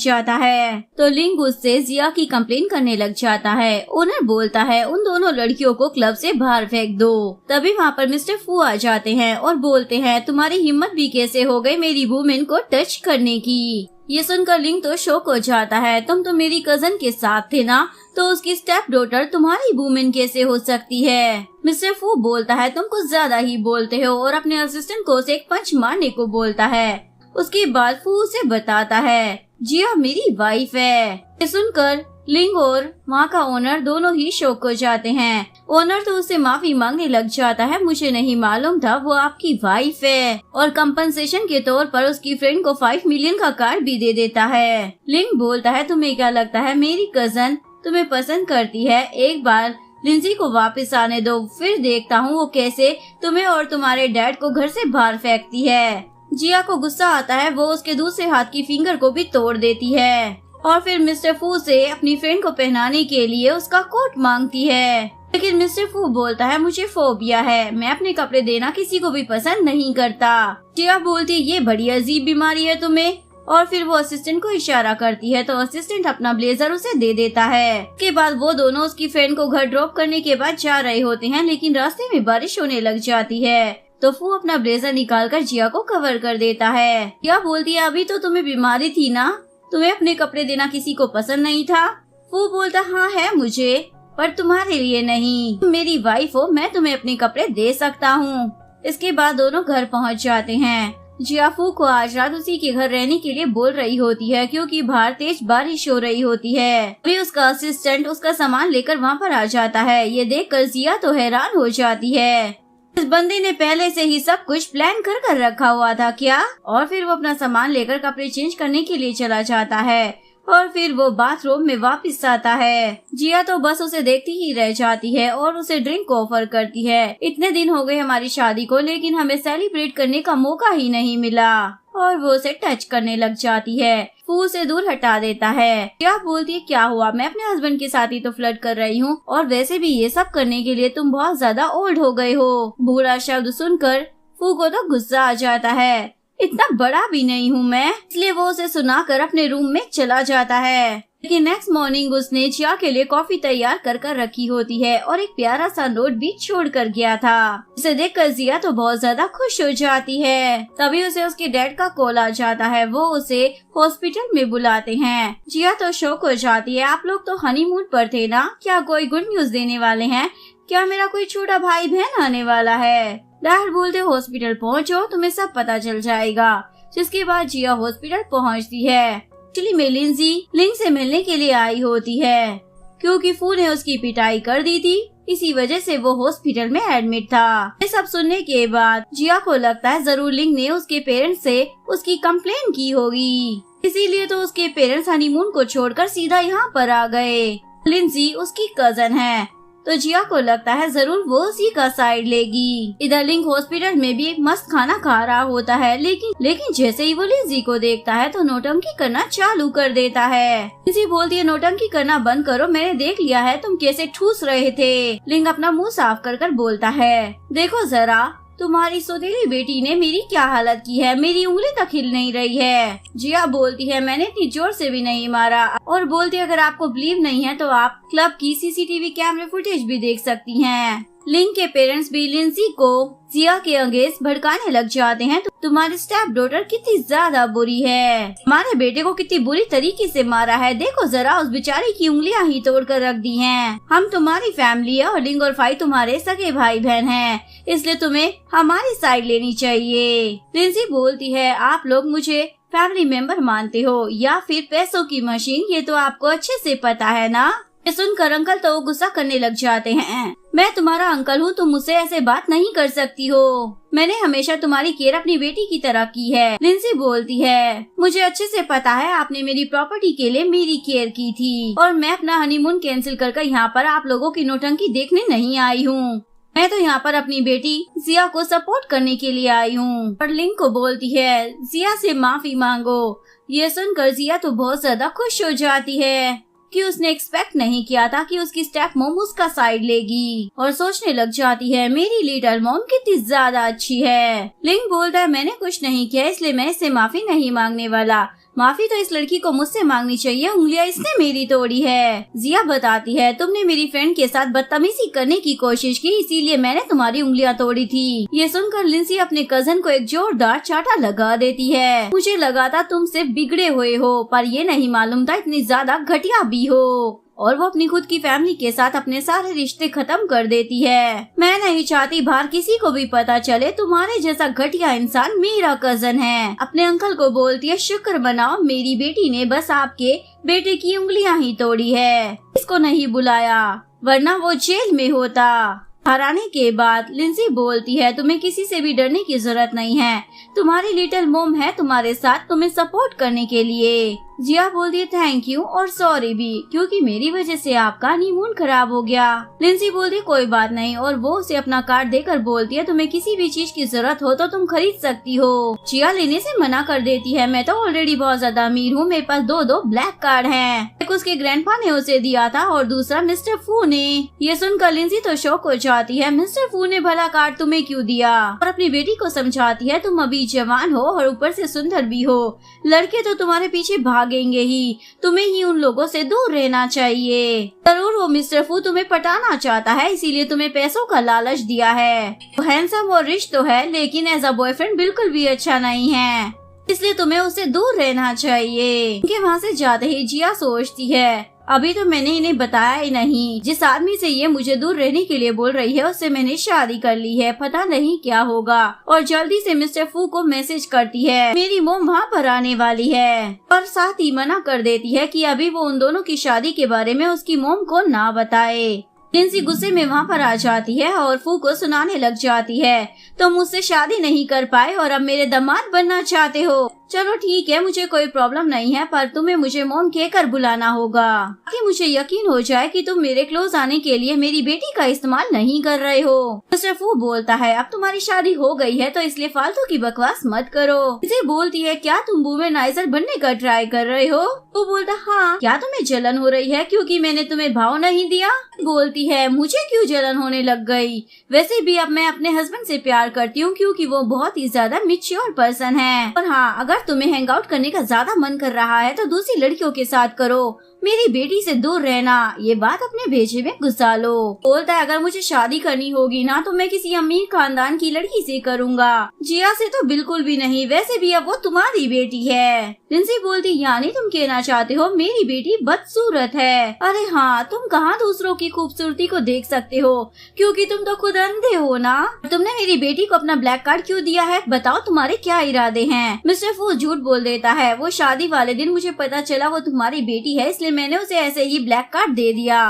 Speaker 1: जाता है। ओनर बोलता है उन दोनों लड़कियों को क्लब से बाहर फेंक दो। तभी वहाँ पर मिस्टर फू आ जाते हैं और बोलते हैं तुम्हारी हिम्मत भी कैसे हो गई मेरी वुमेन को टच करने की। ये सुनकर लिंग तो शॉक हो जाता है, तुम तो मेरी कजन के साथ थे ना, तो उसकी स्टेप डॉटर तुम्हारी वुमेन कैसे हो सकती है। मिस्टर फू बोलता है तुम कुछ ज्यादा ही बोलते हो और अपने असिस्टेंट को उसे एक पंच मारने को बोलता है। उसके बाद फू उसे बताता है जिया मेरी वाइफ है। ये सुनकर लिंग और वहाँ का ओनर दोनों ही शॉक हो जाते हैं। ओनर तो उससे माफी मांगने लग जाता है, मुझे नहीं मालूम था वो आपकी वाइफ है, और कंपनसेशन के तौर पर उसकी फ्रेंड को 5 मिलियन का कार्ड भी दे देता है। लिंग बोलता है तुम्हें क्या लगता है मेरी कजन तुम्हें पसंद करती है, एक बार लिंजी को वापस आने दो, फिर देखता हूँ वो कैसे तुम्हें और तुम्हारे डैड को घर से बाहर फेंकती है। जिया को गुस्सा आता है, वो उसके दूसरे हाथ की फिंगर को भी तोड़ देती है और फिर मिस्टर फू से अपनी फ्रेंड को पहनाने के लिए उसका कोट मांगती है। लेकिन मिस्टर फू बोलता है मुझे फोबिया है, मैं अपने कपड़े देना किसी को भी पसंद नहीं करता। जिया बोलती है ये बड़ी अजीब बीमारी है तुम्हें, और फिर वो असिस्टेंट को इशारा करती है तो असिस्टेंट अपना ब्लेजर उसे दे देता है। उसके बाद वो दोनों उसकी फ्रेंड को घर ड्रॉप करने के बाद जा रहे होते हैं, लेकिन रास्ते में बारिश होने लग जाती है तो फू अपना ब्लेजर निकालकर जिया को कवर कर देता है। जिया बोलती है अभी तो तुम्हें बीमारी थी ना, तुम्हें अपने कपड़े देना किसी को पसंद नहीं था। फू बोलता हाँ है मुझे, पर तुम्हारे लिए नहीं, तुम मेरी वाइफ हो, मैं तुम्हें अपने कपड़े दे सकता हूँ। इसके बाद दोनों घर पहुँच जाते हैं। जिया फू को आज रात उसी के घर रहने के लिए बोल रही होती है क्योंकि बाहर तेज बारिश हो रही होती है। अभी उसका असिस्टेंट उसका सामान लेकर वहाँ पर आ जाता है। ये देखकर जिया तो हैरान हो जाती है, इस बंदे ने पहले से ही सब कुछ प्लान कर रखा हुआ था क्या। और फिर वो अपना सामान लेकर कपड़े चेंज करने के लिए चला जाता है और फिर वो बाथरूम में वापस आता है। जिया तो बस उसे देखती ही रह जाती है और उसे ड्रिंक ऑफर करती है। इतने दिन हो गए हमारी शादी को, लेकिन हमें सेलिब्रेट करने का मौका ही नहीं मिला, और वो उसे टच करने लग जाती है। फू उसे दूर हटा देता है। क्या बोलती है क्या हुआ, मैं अपने हस्बैंड के साथ ही तो फ्लर्ट कर रही हूँ, और वैसे भी ये सब करने के लिए तुम बहुत ज्यादा ओल्ड हो गए हो। बुरा शब्द सुनकर फू को तो गुस्सा आ जाता है, इतना बड़ा भी नहीं हूँ मैं, इसलिए वो उसे सुनाकर अपने रूम में चला जाता है। लेकिन नेक्स्ट मॉर्निंग उसने जिया के लिए कॉफी तैयार कर रखी होती है और एक प्यारा सा नोट भी छोड़ कर गया था। उसे देखकर जिया तो बहुत ज्यादा खुश हो जाती है। तभी उसे उसके डैड का कॉल आ जाता है, वो उसे हॉस्पिटल में बुलाते हैं। जिया तो शॉक हो जाती है, आप लोग तो हनीमून पर थे ना, क्या कोई गुड न्यूज देने वाले हैं, क्या मेरा कोई छोटा भाई बहन आने वाला है। डैड बोलते हॉस्पिटल पहुँचो, तुम्हें सब पता चल जाएगा। जिसके बाद जिया हॉस्पिटल पहुँचती है। एक्चुअली में लिंजी लिंग से मिलने के लिए आई होती है क्योंकि फू ने उसकी पिटाई कर दी थी, इसी वजह से वो हॉस्पिटल में एडमिट था। ये सब सुनने के बाद जिया को लगता है जरूर लिंग ने उसके पेरेंट्स से उसकी कंप्लेन की होगी, इसीलिए तो उसके पेरेंट्स हनीमून को छोड़कर सीधा यहाँ पर आ गए। लिंजी उसकी कजन है तो जिया को लगता है जरूर वो उसी का साइड लेगी। इधर लिंग हॉस्पिटल में भी एक मस्त खाना खा रहा होता है, लेकिन जैसे ही वो लिंजी को देखता है तो नौटंकी करना चालू कर देता है। लिंजी बोलती है नौटंकी करना बंद करो, मैंने देख लिया है तुम कैसे ठूस रहे थे। लिंग अपना मुंह साफ कर बोलता है देखो जरा तुम्हारी सौतेली बेटी ने मेरी क्या हालत की है, मेरी उंगली तक हिल नहीं रही है। जिया बोलती है मैंने इतनी जोर से भी नहीं मारा, और बोलती है अगर आपको बिलीव नहीं है तो आप क्लब की सीसीटीवी कैमरे फुटेज भी देख सकती हैं। लिंग के पेरेंट्स भी लिंजी को जिया के अगेंस्ट भड़काने लग जाते हैं, तो तुम्हारी स्टेप डॉटर कितनी ज्यादा बुरी है, हमारे बेटे को कितनी बुरी तरीके से मारा है, देखो जरा उस बेचारी की उंगलियां ही तोड़ कर रख दी हैं। हम तुम्हारी फैमिली है और लिंग और फाई तुम्हारे सगे भाई बहन हैं, इसलिए तुम्हें हमारी साइड लेनी चाहिए। लिंजी बोलती है आप लोग मुझे फैमिली मेंबर मानते हो या फिर पैसों की मशीन, ये तो आपको अच्छे से पता है ना। ये सुनकर अंकल तो गुस्सा करने लग जाते हैं, मैं तुम्हारा अंकल हूँ, तुम मुझसे ऐसे बात नहीं कर सकती हो, मैंने हमेशा तुम्हारी केयर अपनी बेटी की तरह की है। लिंजी बोलती है मुझे अच्छे से पता है आपने मेरी प्रॉपर्टी के लिए मेरी केयर की थी, और मैं अपना हनीमून कैंसिल कर यहाँ पर आप लोगों की नौटंकी देखने नहीं आई हूँ। मैं तो यहाँ पर अपनी बेटी जिया को सपोर्ट करने के लिए आई हूँ। पर लिंग को बोलती है जिया से माफी मांगो। ये सुनकर जिया तो बहुत ज्यादा खुश हो जाती है कि उसने एक्सपेक्ट नहीं किया था कि उसकी स्टेप मॉम उसका साइड लेगी, और सोचने लग जाती है मेरी लिटिल मॉम कितनी ज्यादा अच्छी है। लिंग बोलता है मैंने कुछ नहीं किया, इसलिए मैं इससे माफी नहीं मांगने वाला। माफी तो इस लड़की को मुझसे मांगनी चाहिए, उंगलियां इसने मेरी तोड़ी है। जिया बताती है तुमने मेरी फ्रेंड के साथ बदतमीजी करने की कोशिश की, इसीलिए मैंने तुम्हारी उंगलियां तोड़ी थी। ये सुनकर लिंसी अपने कजन को एक जोरदार चाटा लगा देती है। मुझे लगा था तुम सिर्फ बिगड़े हुए हो, पर ये नहीं मालूम था इतनी ज्यादा घटिया भी हो। और वो अपनी खुद की फैमिली के साथ अपने सारे रिश्ते खत्म कर देती है। मैं नहीं चाहती बाहर किसी को भी पता चले तुम्हारे जैसा घटिया इंसान मेरा कजन है। अपने अंकल को बोलती है शुक्र मनाओ मेरी बेटी ने बस आपके बेटे की उंगलियां ही तोड़ी है, इसको नहीं बुलाया वरना वो जेल में होता। हराने के बाद लिंसी बोलती है तुम्हें किसी से भी डरने की जरूरत नहीं है, तुम्हारी लिटिल मॉम है तुम्हारे साथ तुम्हें सपोर्ट करने के लिए। जिया बोलती है थैंक यू और सॉरी भी, क्योंकि मेरी वजह से आपका हनीमून खराब हो गया। लिंसी बोलती है कोई बात नहीं, और वो उसे अपना कार्ड देकर बोलती है तुम्हें किसी भी चीज की जरूरत हो तो तुम खरीद सकती हो। जिया लेने से मना कर देती है मैं तो ऑलरेडी बहुत ज्यादा अमीर हूँ, मेरे पास दो ब्लैक कार्ड हैं। एक उसके ग्रैंडपा ने उसे दिया था और दूसरा मिस्टर फू ने। ये सुनकर लिंसी तो शौक हो जाती है मिस्टर फू ने भला कार्ड तुम्हें क्यों दिया, और अपनी बेटी को समझाती है तुम अभी जवान हो और ऊपर से सुंदर भी हो, लड़के तो तुम्हारे पीछे भागेंगे ही, तुम्हें ही उन लोगों से दूर रहना चाहिए। जरूर वो मिस्टर फू तुम्हें पटाना चाहता है, इसीलिए तुम्हें पैसों का लालच दिया है। वो हैंडसम और रिच तो है, लेकिन एज अ बॉयफ्रेंड बिल्कुल भी अच्छा नहीं है, इसलिए तुम्हें उससे दूर रहना चाहिए। उनके वहाँ से जाते ही जिया सोचती है अभी तो मैंने इन्हें बताया ही नहीं, जिस आदमी से ये मुझे दूर रहने के लिए बोल रही है उससे मैंने शादी कर ली है, पता नहीं क्या होगा। और जल्दी से मिस्टर फू को मैसेज करती है मेरी मोम वहाँ पर आने वाली है, और साथ ही मना कर देती है कि अभी वो उन दोनों की शादी के बारे में उसकी मोम को ना बताए। लिंसी गुस्से में वहाँ पर आ जाती है और फू को सुनाने लग जाती है तुम मुझसे शादी नहीं कर पाए और अब मेरे दामाद बनना चाहते हो। चलो ठीक है मुझे कोई प्रॉब्लम नहीं है, पर तुम्हें मुझे मॉम कहकर बुलाना होगा ताकि मुझे यकीन हो जाए कि तुम मेरे क्लोज आने के लिए मेरी बेटी का इस्तेमाल नहीं कर रहे हो। मिस्टर फू बोलता है अब तुम्हारी शादी हो गई है तो इसलिए फालतू की बकवास मत करो। इसे बोलती है क्या तुम वुमेनाइजर बनने का ट्राई कर रहे हो। वो बोलता हाँ क्या तुम्हें जलन हो रही है क्योंकि मैंने तुम्हें भाव नहीं दिया। बोलती है मुझे क्यों जलन होने लग गई, वैसे भी अब मैं अपने हस्बैंड से प्यार करती हूँ क्योंकि वो बहुत ही ज्यादा मैच्योर पर्सन है। और हाँ अगर तुम्हें हैंग आउट करने का ज्यादा मन कर रहा है तो दूसरी लड़कियों के साथ करो, मेरी बेटी से दूर रहना, ये बात अपने भेजे में घुसा लो। बोलता है अगर मुझे शादी करनी होगी ना तो मैं किसी अमीर खानदान की लड़की से करूँगा, जिया से तो बिल्कुल भी नहीं, वैसे भी अब वो तुम्हारी बेटी है। लिंसी बोलती यानी तुम कहना चाहते हो मेरी बेटी बदसूरत है। अरे हाँ तुम कहाँ दूसरों की खूबसूरती को देख सकते हो क्योंकि तुम तो खुद अंधे हो ना। तुमने मेरी बेटी को अपना ब्लैक कार्ड क्यों दिया है, बताओ तुम्हारे क्या इरादे हैं। मिस्टर फू झूठ बोल देता है वो शादी वाले दिन मुझे पता चला वो तुम्हारी बेटी है इसलिए मैंने उसे ऐसे ही ब्लैक कार्ड दे दिया।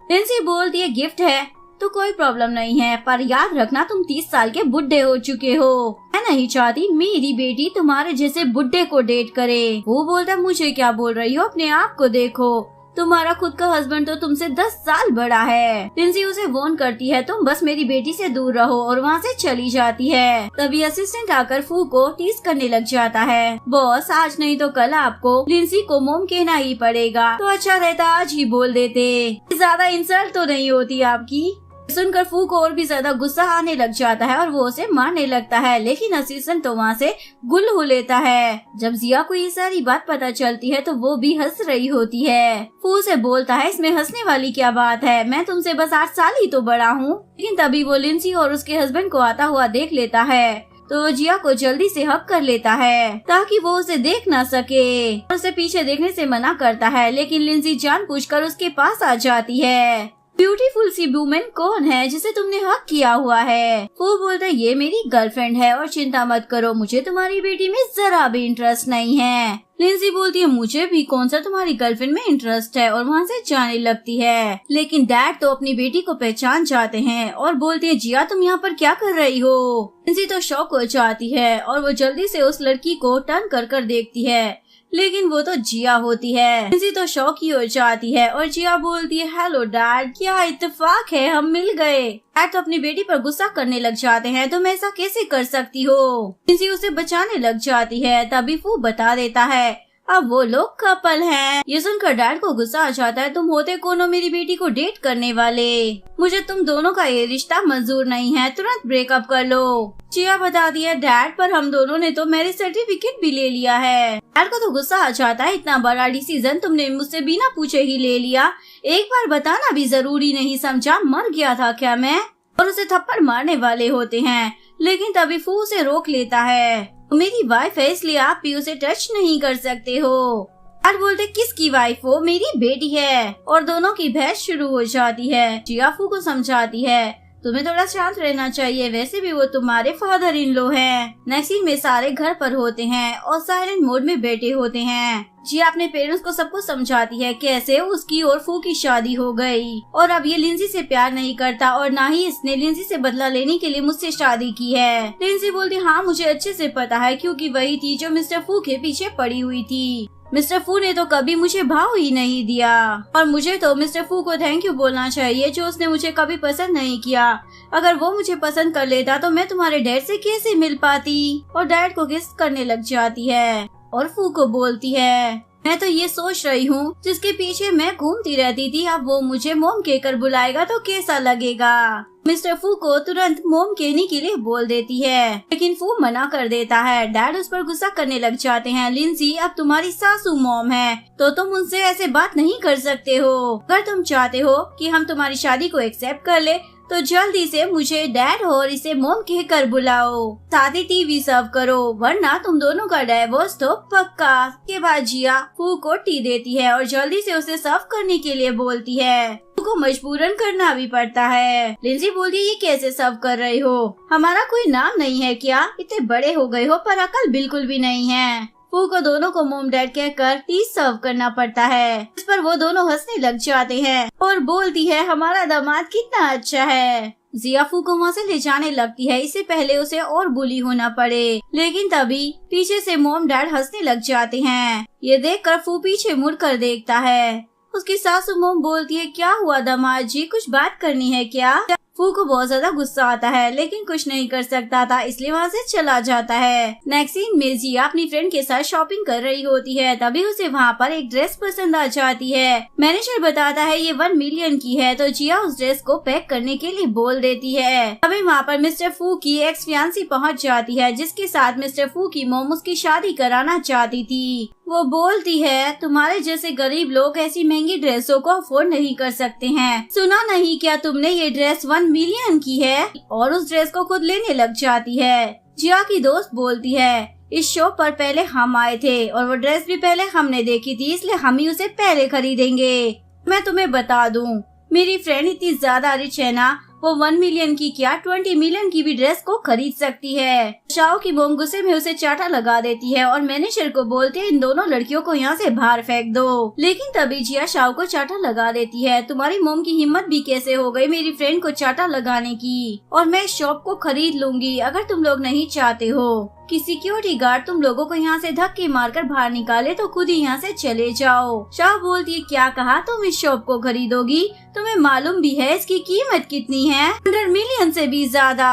Speaker 1: लिंसी बोलती है गिफ्ट है तो कोई प्रॉब्लम नहीं है, पर याद रखना तुम 30 साल के बुढ़े हो चुके हो, मैं नहीं चाहती मेरी बेटी तुम्हारे जैसे बुढ़े को डेट करे। वो बोलता मुझे क्या बोल रही हो, अपने आप को देखो, तुम्हारा खुद का हस्बैंड तो तुमसे 10 साल बड़ा है। लिंसी उसे वार्न करती है तुम बस मेरी बेटी से दूर रहो और वहाँ से चली जाती है। तभी असिस्टेंट आकर फू को टीज करने लग जाता है बॉस आज नहीं तो कल आपको लिंसी को मोम कहना ही पड़ेगा, तो अच्छा रहता आज ही बोल देते, ज्यादा इंसल्ट तो नहीं होती आपकी। सुनकर फू को और भी ज्यादा गुस्सा आने लग जाता है और वो उसे मारने लगता है, लेकिन असिस्टेंट तो वहाँ से गुल हो लेता है। जब जिया को ये सारी बात पता चलती है तो वो भी हंस रही होती है। फू से बोलता है इसमें हंसने वाली क्या बात है, मैं तुमसे बस 8 साल ही तो बड़ा हूँ। लेकिन तभी वो लिंसी और उसके हस्बैंड को आता हुआ देख लेता है तो वो जिया को जल्दी से हक कर लेता है ताकि वो उसे देख ना सके, और उसे पीछे देखने से मना करता है, लेकिन लिंसी जानबूझकर उसके पास आ जाती है। ब्यूटीफुल सी वुमेन कौन है जिसे तुमने हक किया हुआ है। वो बोलता है ये मेरी गर्लफ्रेंड है और चिंता मत करो मुझे तुम्हारी बेटी में जरा भी इंटरेस्ट नहीं है। लिंसी बोलती है मुझे भी कौन सा तुम्हारी गर्लफ्रेंड में इंटरेस्ट है, और वहाँ से जाने लगती है। लेकिन डैड तो अपनी बेटी को पहचान जाते हैं और बोलती है जिया तुम यहाँ पर क्या कर रही हो। लिंसी तो शॉक हो जाती है और वो जल्दी से उस लड़की को टर्न कर देखती है, लेकिन वो तो जिया होती है। लिंजी तो शौक ही हो जाती है और जिया बोलती है, हेलो डैड, क्या इत्तेफाक है, हम मिल गए। डैड तो अपनी बेटी पर गुस्सा करने लग जाते हैं, तुम ऐसा कैसे कर सकती हो। लिंजी उसे बचाने लग जाती है, तभी फू बता देता है अब वो लोग कपल हैं। ये सुनकर डैड को गुस्सा आ जाता है, तुम होते कौन हो मेरी बेटी को डेट करने वाले, मुझे तुम दोनों का ये रिश्ता मंजूर नहीं है, तुरंत ब्रेकअप कर लो। जिया बताती है, डैड पर हम दोनों ने तो मैरिज सर्टिफिकेट भी ले लिया है। डैड को तो गुस्सा आ जाता है, इतना बड़ा डिसीजन तुमने मुझसे बिना पूछे ही ले लिया, एक बार बताना भी जरूरी नहीं समझा, मर गया था क्या मैं। और उसे थप्पड़ मारने वाले होते हैं, लेकिन तभी फू उसे रोक लेता है, मेरी वाइफ है इसलिए आप भी उसे टच नहीं कर सकते हो। डैड बोलते, किसकी वाइफ हो, मेरी बेटी है। और दोनों की बहस शुरू हो जाती है। जिया फू को समझाती है, तुम्हें थोड़ा शांत रहना चाहिए, वैसे भी वो तुम्हारे फादर इन लॉ हैं। नेक्स्ट सीन में सारे घर पर होते हैं और साइलेंट मोड में बैठे होते हैं। जिया अपने पेरेंट्स को सब कुछ समझाती है कैसे उसकी और फू की शादी हो गई और अब ये लिंजी से प्यार नहीं करता और ना ही इसने लिंजी से बदला लेने के लिए मुझसे शादी की है। लिंजी बोलती, हाँ मुझे अच्छे से पता है, क्योंकि वही थी जो मिस्टर फू के पीछे पड़ी हुई थी। मिस्टर फू ने तो कभी मुझे भाव ही नहीं दिया और मुझे तो मिस्टर फू को थैंक यू बोलना चाहिए जो उसने मुझे कभी पसंद नहीं किया। अगर वो मुझे पसंद कर लेता तो मैं तुम्हारे डैड से कैसे मिल पाती। और डैड को किस करने लग जाती है और फू को बोलती है, मैं तो ये सोच रही हूँ जिसके पीछे मैं घूमती रहती थी, अब वो मुझे मोम कहकर बुलाएगा तो कैसा लगेगा। मिस्टर फू को तुरंत मोम कहने के लिए बोल देती है, लेकिन फू मना कर देता है। डैड उस पर गुस्सा करने लग जाते हैं, लिंजी अब तुम्हारी सासू मोम है तो तुम उनसे ऐसे बात नहीं कर सकते हो। अगर तुम चाहते हो कि हम तुम्हारी शादी को एक्सेप्ट कर ले तो जल्दी से मुझे डैड और इसे मोम कहकर बुलाओ, साथ ही टी सर्व करो, वरना तुम दोनों का डाइवोर्स तो पक्का। के बाद जिया फू को टी देती है और जल्दी से उसे सर्व करने के लिए बोलती है। फू को मजबूरन करना भी पड़ता है। लिंजी बोलती है, ये कैसे सर्व कर रहे हो, हमारा कोई नाम नहीं है क्या, इतने बड़े हो गए हो पर अकल बिल्कुल भी नहीं है। फू को दोनों को मोम डैड कहकर टी सर्व करना पड़ता है। इस पर वो दोनों हंसने लग जाते हैं और बोलती है, हमारा दामाद कितना अच्छा है। जिया फू को वहाँ से ले जाने लगती है, इससे पहले उसे और बुली होना पड़े, लेकिन तभी पीछे से मोम डैड हंसने लग जाते हैं। ये देखकर फू पीछे मुड़कर देखता है। उसकी सासू मोम बोलती है, क्या हुआ दामाद जी, कुछ बात करनी है क्या। फू को बहुत ज्यादा गुस्सा आता है, लेकिन कुछ नहीं कर सकता था इसलिए वहाँ से चला जाता है। नेक्स्ट सीन में जिया अपनी फ्रेंड के साथ शॉपिंग कर रही होती है, तभी उसे वहाँ पर एक ड्रेस पसंद आ जाती है। मैनेजर बताता है ये 1 मिलियन की है, तो जिया उस ड्रेस को पैक करने के लिए बोल देती है। तभी वहाँ पर मिस्टर फू की एक्स फियांसी पहुँच जाती है, जिसके साथ मिस्टर फू की मोम उसकी शादी कराना चाहती थी। वो बोलती है, तुम्हारे जैसे गरीब लोग ऐसी महंगी ड्रेसों को अफोर्ड नहीं कर सकते हैं, सुना नहीं क्या तुमने, ये ड्रेस 1 मिलियन की है। और उस ड्रेस को खुद लेने लग जाती है। जिया की दोस्त बोलती है, इस शो पर पहले हम आए थे और वो ड्रेस भी पहले हमने देखी थी, इसलिए हम ही उसे पहले खरीदेंगे। मैं तुम्हें बता दूं, मेरी फ्रेंड इतनी ज्यादा रिच है ना, वो 1 मिलियन की क्या 20 मिलियन की भी ड्रेस को खरीद सकती है। शाओ की मोम गुस्से में उसे चाटा लगा देती है और मैनेजर को बोलते हैं, इन दोनों लड़कियों को यहाँ से बाहर फेंक दो। लेकिन तभी जिया शाओ को चाटा लगा देती है, तुम्हारी मोम की हिम्मत भी कैसे हो गई मेरी फ्रेंड को चाटा लगाने की, और मैं इस शॉप को खरीद लूंगी अगर तुम लोग नहीं चाहते हो कि सिक्योरिटी गार्ड तुम लोगों को यहाँ से धक्के मारकर बाहर निकाले तो खुद ही यहाँ से चले जाओ। शाह बोलती है, क्या कहा, तुम इस शॉप को खरीदोगी, तुम्हें मालूम भी है इसकी कीमत कितनी है, 100 मिलियन से भी ज्यादा।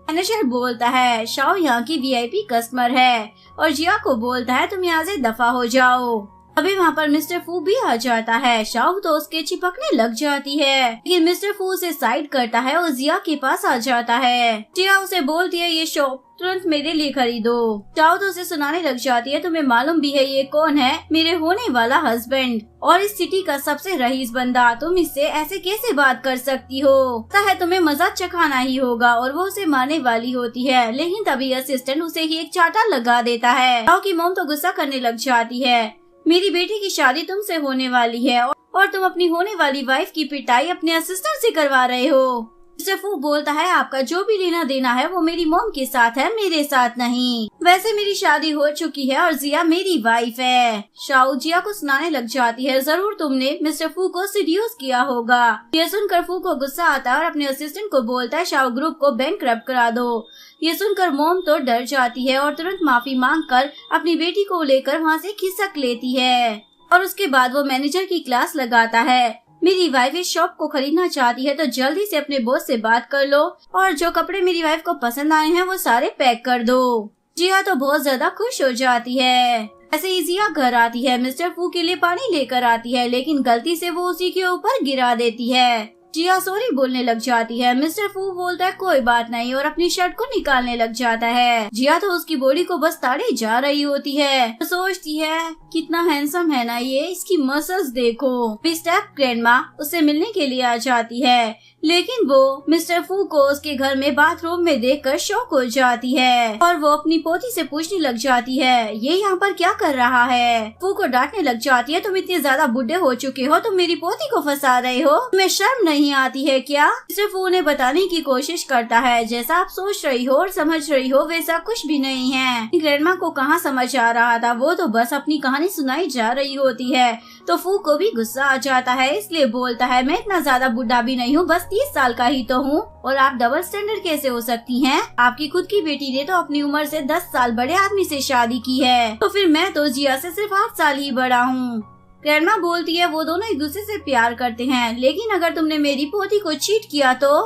Speaker 1: मैनेजर बोलता है, शाह यहाँ की VIP कस्टमर है, और जिया को बोलता है, तुम यहाँ से दफा हो जाओ। अभी वहाँ पर मिस्टर फू भी आ जाता है। शाह तो उसके चिपकने लग जाती है, लेकिन मिस्टर फू उसे साइड करता है और जिया के पास आ जाता है। जिया उसे बोलती है, ये शॉप तुरंत मेरे लिए खरीदो। शाह तो उसे सुनाने लग जाती है, तुम्हें मालूम भी है ये कौन है, मेरे होने वाला हस्बैंड और इस सिटी का सबसे रईस बंदा, तुम इससे ऐसे कैसे बात कर सकती हो, है तुम्हें मजाक चखाना ही होगा। और वो उसे मारने वाली होती है, लेकिन तभी असिस्टेंट उसे ही एक चाटा लगा देता है। शाह की मोम तो गुस्सा करने लग जाती है, मेरी बेटी की शादी तुमसे होने वाली है और तुम अपनी होने वाली वाइफ की पिटाई अपने असिस्टेंट से करवा रहे हो। मिस्टर फू बोलता है आपका जो भी लेना देना है वो मेरी मॉम के साथ है, मेरे साथ नहीं। वैसे मेरी शादी हो चुकी है और जिया मेरी वाइफ है। शाओ जिया को सुनाने लग जाती है, जरूर तुमने मिस्टर फू को सीड्यूस किया होगा। ये सुनकर फू को गुस्सा आता है और अपने असिस्टेंट को बोलता है शाओ ग्रुप को बैंकरप्ट करा दो। ये सुनकर मॉम तो डर जाती है और तुरंत माफी मांगकर अपनी बेटी को लेकर वहाँ से खिसक लेती है और उसके बाद वो मैनेजर की क्लास लगाता है। मेरी वाइफ इस शॉप को खरीदना चाहती है तो जल्दी से अपने बॉस से बात कर लो और जो कपड़े मेरी वाइफ को पसंद आए हैं वो सारे पैक कर दो। जिया तो बहुत ज्यादा खुश हो जाती है। ऐसे ही जिया घर आती है, मिस्टर फू के लिए पानी लेकर आती है लेकिन गलती से वो उसी के ऊपर गिरा देती है। जिया सॉरी बोलने लग जाती है। मिस्टर फू बोलता है कोई बात नहीं और अपनी शर्ट को निकालने लग जाता है। जिया तो उसकी बॉडी को बस ताड़े जा रही होती है, तो सोचती है कितना हैंडसम है ना ये, इसकी मसल्स देखो। स्टेप ग्रैंडमा उससे मिलने के लिए आ जाती है लेकिन वो मिस्टर फू को उसके घर में बाथरूम में देखकर शॉक हो जाती है और वो अपनी पोती से पूछने लग जाती है ये यहाँ पर क्या कर रहा है। फू को डांटने लग जाती है, तुम इतने ज्यादा बुढ़े हो चुके हो, तुम मेरी पोती को फंसा रहे हो, तुम्हें शर्म नहीं आती है क्या। मिस्टर फू ने बताने की कोशिश करता है जैसा आप सोच रही हो और समझ रही हो वैसा कुछ भी नहीं है। ग्रैंडमा को कहाँ समझ आ रहा था, वो तो बस अपनी कहानी सुनाई जा रही होती है। तो फू को भी गुस्सा आ जाता है, इसलिए बोलता है मैं इतना ज्यादा बुढ़ा भी नहीं हूँ, बस 30 साल का ही तो हूँ और आप डबल स्टैंडर्ड कैसे हो सकती हैं? आपकी खुद की बेटी ने तो अपनी उम्र से 10 साल बड़े आदमी से शादी की है, तो फिर मैं तो जिया से सिर्फ 8 साल ही बड़ा हूँ। ग्रैंडमा बोलती है वो दोनों एक दूसरे से प्यार करते हैं लेकिन अगर तुमने मेरी पोती को चीट किया तो।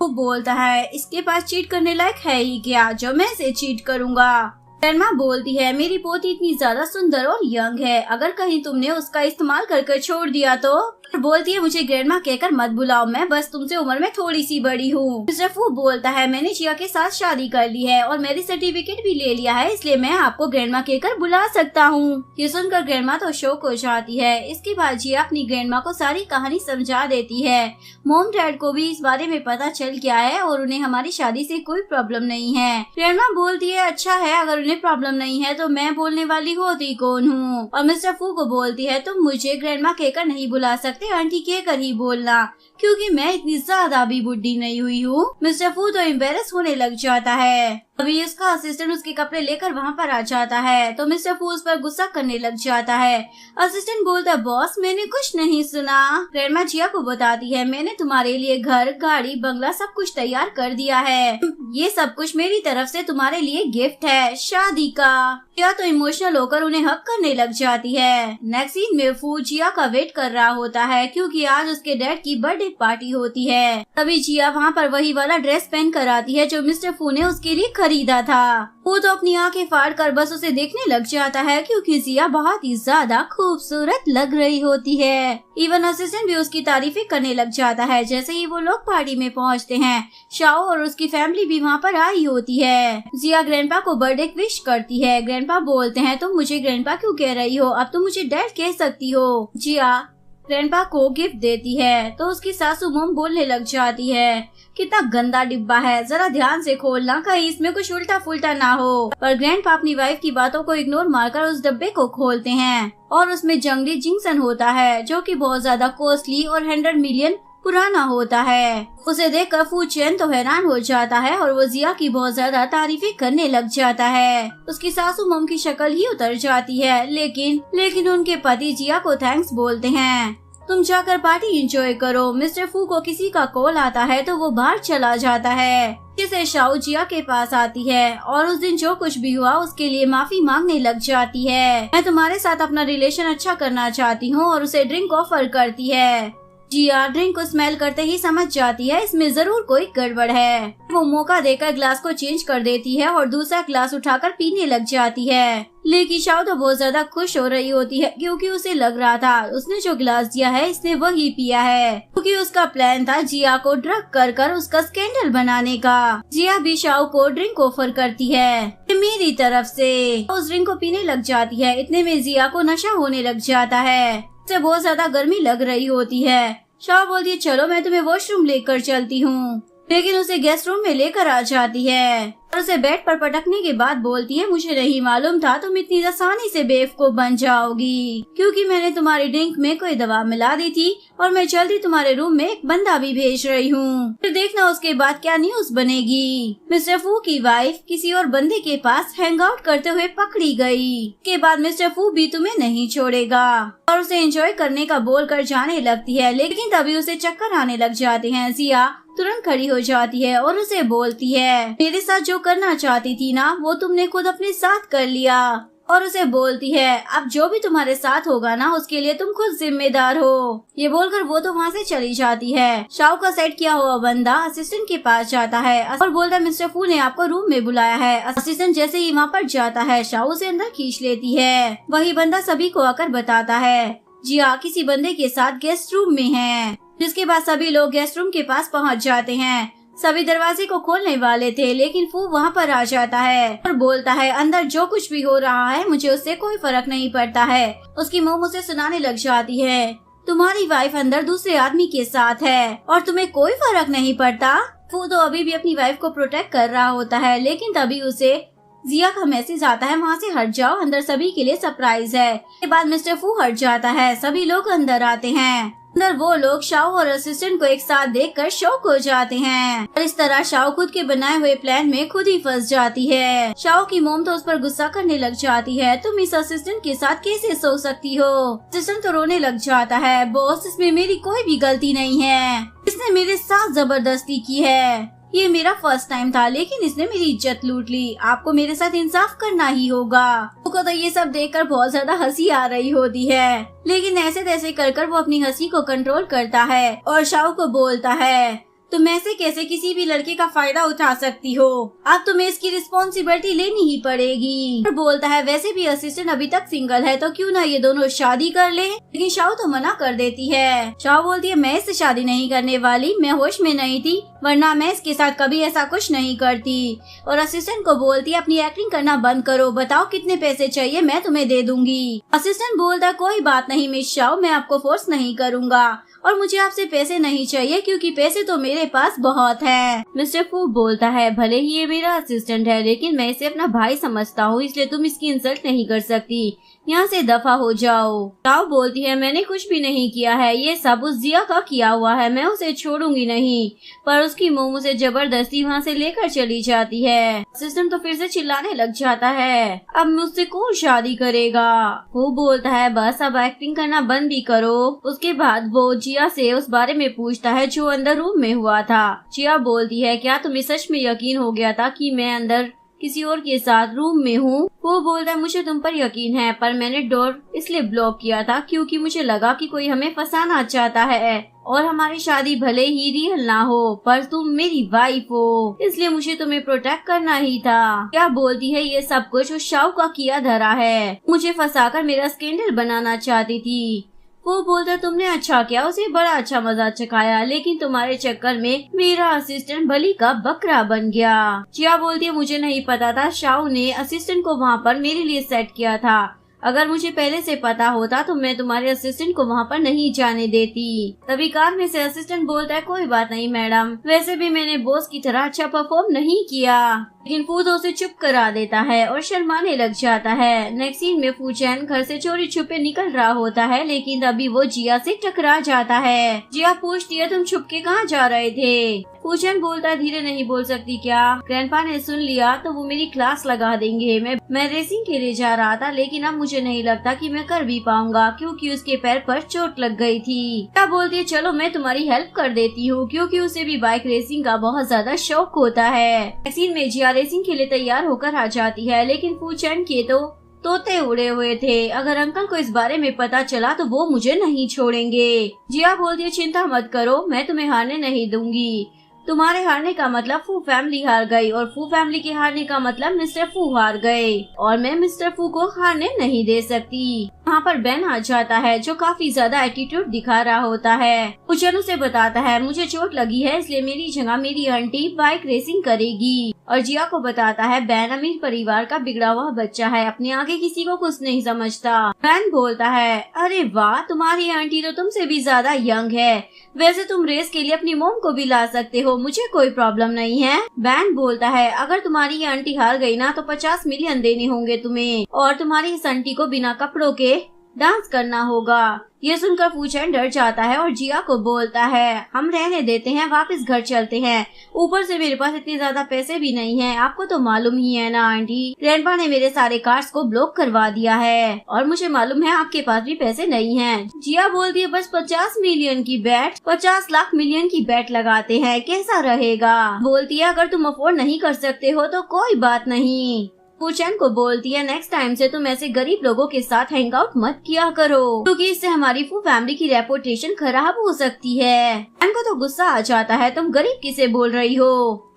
Speaker 1: वो बोलता है इसके पास चीट करने लायक है ही क्या जो मैं इसे चीट करूँगा। ग्रैंडमा बोलती है मेरी पोती इतनी ज्यादा सुंदर और यंग है, अगर कहीं तुमने उसका इस्तेमाल करके छोड़ दिया तो। बोलती है मुझे ग्रैंडमा कहकर मत बुलाओ, मैं बस तुमसे उम्र में थोड़ी सी बड़ी हूँ। मिस्टर फू बोलता है मैंने जिया के साथ शादी कर ली है और मैरिज सर्टिफिकेट भी ले लिया है, इसलिए मैं आपको ग्रैंडमा कहकर बुला सकता हूँ। ये सुनकर ग्रैंडमा तो शौक हो जाती है। इसके बाद जिया अपनी ग्रैंडमा को सारी कहानी समझा देती है। मॉम डैड को भी इस बारे में पता चल गया है और उन्हें हमारी शादी से कोई प्रॉब्लम नहीं है। ग्रैंडमा बोलती है अच्छा है, अगर उन्हें प्रॉब्लम नहीं है तो मैं बोलने वाली होती कौन हूँ। और मिस्टर फू को बोलती है तुम मुझे ग्रैंडमा कहकर नहीं बुला सकते, आंटी कहकर ही बोलना, क्योंकि मैं इतनी ज्यादा भी बुढ़ी नहीं हुई हूँ। मिस्टर फू तो एम्बेरस होने लग जाता है। अभी उसका असिस्टेंट उसके कपड़े लेकर वहाँ पर आ जाता है तो मिस्टर फू उस पर गुस्सा करने लग जाता है। असिस्टेंट बोलता है बॉस मैंने कुछ नहीं सुना। ग्रैंडमा जिया को बताती है मैंने तुम्हारे लिए घर गाड़ी बंगला सब कुछ तैयार कर दिया है, ये सब कुछ मेरी तरफ से तुम्हारे लिए गिफ्ट है शादी का। जिया तो इमोशनल होकर उन्हें हक करने लग जाती है। नेक्स्ट सीन में फू जिया का वेट कर रहा होता है क्योंकि आज उसके डैड की बर्थडे पार्टी होती है। तभी जिया वहाँ पर वही वाला ड्रेस पहन कर आती है जो मिस्टर फू ने उसके लिए खरीदा था। वो तो अपनी आंखें फाड़ कर बस उसे देखने लग जाता है क्योंकि जिया बहुत ही ज्यादा खूबसूरत लग रही होती है। इवन असिस्टेंट भी उसकी तारीफें करने लग जाता है। जैसे ही वो लोग पार्टी में पहुंचते हैं शाओ और उसकी फैमिली भी वहाँ पर आई होती है। जिया ग्रैंडपा को बर्थडे विश करती है। ग्रैंडपा बोलते हैं तुम मुझे ग्रैंडपा क्यों कह रही हो, अब तुम मुझे डैड कह सकती हो। जिया ग्रैंडपा को गिफ्ट देती है तो उसकी सासू मॉम बोलने लग जाती है कितना गंदा डिब्बा है, जरा ध्यान से खोलना कहीं इसमें कुछ उल्टा फुल्टा ना हो। पर ग्रैंडपा अपनी वाइफ की बातों को इग्नोर मारकर उस डब्बे को खोलते हैं और उसमें जंगली जिंक्शन होता है जो कि बहुत ज्यादा कॉस्टली और 100 मिलियन पुराना होता है। उसे देखकर फू चेन तो हैरान हो जाता है और वो जिया की बहुत ज्यादा तारीफें करने लग जाता है। उसकी सासू मॉम की शक्ल ही उतर जाती है लेकिन उनके पति जिया को थैंक्स बोलते हैं। तुम जाकर पार्टी एंजॉय करो। मिस्टर फू को किसी का कॉल आता है तो वो बाहर चला जाता है। जिसे शाओ जिया के पास आती है और उस दिन जो कुछ भी हुआ उसके लिए माफी मांगने लग जाती है। मैं तुम्हारे साथ अपना रिलेशन अच्छा करना चाहती हूँ और उसे ड्रिंक ऑफर करती है। जिया ड्रिंक को स्मेल करते ही समझ जाती है इसमें जरूर कोई गड़बड़ है। वो मौका देकर ग्लास को चेंज कर देती है और दूसरा ग्लास उठाकर पीने लग जाती है। लेकिन शाओ तो बहुत ज्यादा खुश हो रही होती है क्योंकि उसे लग रहा था उसने जो ग्लास दिया है इसने वही पिया है, क्योंकि उसका प्लान था जिया को ड्रग कर उसका स्कैंडल बनाने का। जिया भी शाओ को ड्रिंक ऑफर करती है मेरी तरफ से। उस ड्रिंक को पीने लग जाती है। इतने में जिया को नशा होने लग जाता है। उसे बहुत ज्यादा गर्मी लग रही होती है। शाओ बोलती है चलो मैं तुम्हें वॉशरूम लेकर चलती हूँ, लेकिन उसे गेस्ट रूम में लेकर आ जाती है। और उसे बेड पर पटकने के बाद बोलती है, मुझे नहीं मालूम था तुम इतनी आसानी से बेवकूफ बन जाओगी, क्योंकि मैंने तुम्हारी ड्रिंक में कोई दवा मिला दी थी और मैं जल्दी तुम्हारे रूम में एक बंदा भी भेज रही हूँ। फिर देखना उसके बाद क्या न्यूज बनेगी। मिस्टर फू की वाइफ किसी और बंदे के पास हैंग आउट करते हुए पकड़ी गई। के बाद मिस्टर फू भी तुम्हें नहीं छोड़ेगा और उसे एंजॉय करने का बोल कर जाने लगती है, लेकिन तभी उसे चक्कर आने लग जाते हैं। जिया तुरंत खड़ी हो जाती है और उसे बोलती है, मेरे साथ जो करना चाहती थी ना वो तुमने खुद अपने साथ कर लिया। और उसे बोलती है, अब जो भी तुम्हारे साथ होगा ना उसके लिए तुम खुद जिम्मेदार हो। ये बोलकर वो तो वहाँ से चली जाती है। शाओ का सेट किया हुआ बंदा असिस्टेंट के पास जाता है और बोलता है, मिस्टर फू ने आपको रूम में बुलाया है। असिस्टेंट जैसे ही वहाँ पर जाता है शाओ उसे अंदर खींच लेती है। वही बंदा सभी को आकर बताता है, जिया किसी बंदे के साथ गेस्ट रूम में है। जिसके बाद सभी लोग गेस्ट रूम के पास पहुँच जाते हैं। सभी दरवाजे को खोलने वाले थे, लेकिन फू वहाँ पर आ जाता है और बोलता है, अंदर जो कुछ भी हो रहा है मुझे उससे कोई फर्क नहीं पड़ता है। उसकी मोम उसे सुनाने लग जाती है, तुम्हारी वाइफ अंदर दूसरे आदमी के साथ है और तुम्हें कोई फर्क नहीं पड़ता। फू तो अभी भी अपनी वाइफ को प्रोटेक्ट कर रहा होता है, लेकिन तभी उसे जिया का मैसेज आता है, वहाँ से हट जाओ, अंदर सभी के लिए सरप्राइज है। के बाद मिस्टर फू हट जाता है। सभी लोग अंदर आते हैं। अंदर वो लोग शाओ और असिस्टेंट को एक साथ देखकर शॉक हो जाते हैं और इस तरह शाओ खुद के बनाए हुए प्लान में खुद ही फंस जाती है। शाओ की मोम तो उस पर गुस्सा करने लग जाती है, तुम इस असिस्टेंट के साथ कैसे सो सकती हो। असिस्टेंट तो रोने लग जाता है, बॉस इसमें मेरी कोई भी गलती नहीं है, इसने मेरे साथ जबरदस्ती की है। ये मेरा फर्स्ट टाइम था, लेकिन इसने मेरी इज्जत लूट ली। आपको मेरे साथ इंसाफ करना ही होगा। को तो ये सब देखकर बहुत ज्यादा हंसी आ रही होती है, लेकिन ऐसे तैसे कर वो अपनी हंसी को कंट्रोल करता है और शाओ को बोलता है, तुम ऐसे कैसे किसी भी लड़के का फायदा उठा सकती हो, अब तुम्हें इसकी रिस्पॉन्सिबिलिटी लेनी ही पड़ेगी। और बोलता है, वैसे भी असिस्टेंट अभी तक सिंगल है तो क्यों ना ये दोनों शादी कर ले। लेकिन शाओ तो मना कर देती है। शाओ बोलती है, मैं इससे शादी नहीं करने वाली, मैं होश में नहीं थी, वरना मैं इसके साथ कभी ऐसा कुछ नहीं करती। और असिस्टेंट को बोलती है, अपनी एक्टिंग करना बंद करो, बताओ कितने पैसे चाहिए, मैं तुम्हें दे दूंगी। असिस्टेंट बोलता है, कोई बात नहीं मिस शाओ, मैं आपको फोर्स नहीं करूँगा और मुझे आपसे पैसे नहीं चाहिए क्योंकि पैसे तो मेरे पास बहुत है। मिस्टर फू बोलता है, भले ही ये मेरा असिस्टेंट है, लेकिन मैं इसे अपना भाई समझता हूँ, इसलिए तुम इसकी इंसल्ट नहीं कर सकती, यहाँ से दफा हो जाओ। शाओ बोलती है, मैंने कुछ भी नहीं किया है, ये सब उस जिया का किया हुआ है, मैं उसे छोड़ूंगी नहीं। पर उसकी मोम उसे जबरदस्ती वहाँ से लेकर चली जाती है। असिस्टेंट तो फिर से चिल्लाने लग जाता है, अब मुझसे कौन शादी करेगा। वो बोलता है, बस अब एक्टिंग करना बंद भी करो। उसके बाद वो जिया से उस बारे में पूछता है जो अंदर रूम में हुआ था। जिया बोलती है, क्या तुम्हें सच में यकीन हो गया था कि मैं अंदर किसी और के साथ रूम में हूँ। वो बोलता है, मुझे तुम पर यकीन है, पर मैंने डोर इसलिए ब्लॉक किया था क्योंकि मुझे लगा कि कोई हमें फंसाना चाहता है और हमारी शादी भले ही रियल ना हो पर तुम मेरी वाइफ हो, इसलिए मुझे तुम्हें प्रोटेक्ट करना ही था। क्या बोलती है, ये सब कुछ उस शाओ का किया धरा है, मुझे फंसाकर मेरा स्कैंडल बनाना चाहती थी। वो बोलता, तुमने अच्छा किया, उसे बड़ा अच्छा मजाक चखाया, लेकिन तुम्हारे चक्कर में मेरा असिस्टेंट बलि का बकरा बन गया। जिया बोलती है, मुझे नहीं पता था शाओ ने असिस्टेंट को वहाँ पर मेरे लिए सेट किया था, अगर मुझे पहले से पता होता तो मैं तुम्हारे असिस्टेंट को वहाँ पर नहीं जाने देती। तभी कार में से असिस्टेंट बोलता है, कोई बात नहीं मैडम, वैसे भी मैंने बॉस की तरह अच्छा परफॉर्म नहीं किया। लेकिन फू तो उसे चुप करा देता है और शर्माने लग जाता है। नेक्स्ट सीन में फू चैन घर से चोरी छुपे निकल रहा होता है, लेकिन तभी वो जिया से टकरा जाता है। जिया पूछती है, तुम छुप के कहाँ जा रहे थे। फू चैन बोलता है, धीरे नहीं बोल सकती क्या, ग्रैंडपा ने सुन लिया तो वो मेरी क्लास लगा देंगे। मैं रेसिंग के लिए जा रहा था, लेकिन अब मुझे नहीं लगता कि मैं कर भी पाऊंगा क्योंकि उसके पैर पर चोट लग गई थी। क्या बोलती है, चलो मैं तुम्हारी हेल्प कर देती हूँ, क्योंकि उसे भी बाइक रेसिंग का बहुत ज्यादा शौक होता है। वैक्सीन में जिया रेसिंग के लिए तैयार होकर आ जाती है, लेकिन फू चैन के तो तोते उड़े हुए थे, अगर अंकल को इस बारे में पता चला तो वो मुझे नहीं छोड़ेंगे। जिया बोलती है, चिंता मत करो, मैं तुम्हें हारने नहीं दूंगी। तुम्हारे हारने का मतलब फू फैमिली हार गई और फू फैमिली के हारने का मतलब मिस्टर फू हार गए और मैं मिस्टर फू को हारने नहीं दे सकती। वहाँ पर बेन आ जाता है जो काफी ज्यादा एटीट्यूड दिखा रहा होता है। कुचन उसे बताता है, मुझे चोट लगी है इसलिए मेरी जगह मेरी आंटी बाइक रेसिंग करेगी और जिया को बताता है बैन अमीर परिवार का बिगड़ा हुआ बच्चा है, अपने आगे किसी को कुछ नहीं समझता। बैन बोलता है अरे वाह, तुम्हारी आंटी तो तुमसे भी ज्यादा यंग है, वैसे तुम रेस के लिए अपनी मोम को भी ला सकते हो, मुझे कोई प्रॉब्लम नहीं है। बैन बोलता है अगर तुम्हारी आंटी हार गई ना तो 50 मिलियन देने होंगे तुम्हें, और तुम्हारी इस आंटी को बिना कपड़ों के डांस करना होगा। ये सुनकर फूचैन डर जाता है और जिया को बोलता है हम रहने देते हैं, वापस घर चलते हैं, ऊपर से मेरे पास इतने ज्यादा पैसे भी नहीं हैं, आपको तो मालूम ही है ना आंटी, ग्रैंडपा ने मेरे सारे कार्ड्स को ब्लॉक करवा दिया है और मुझे मालूम है आपके पास भी पैसे नहीं हैं। जिया बोलती है बस 50 मिलियन की बैट, 50 लाख मिलियन की बैट लगाते हैं, कैसा रहेगा। बोलती है अगर तुम अफोर्ड नहीं कर सकते हो तो कोई बात नहीं। फूचैन को बोलती है नेक्स्ट टाइम से तुम ऐसे गरीब लोगों के साथ हैंग आउट मत किया करो, क्योंकि इससे हमारी फू फैमिली की रेपुटेशन खराब हो सकती है। बैन को तो गुस्सा आ जाता है, तुम गरीब किसे बोल रही हो,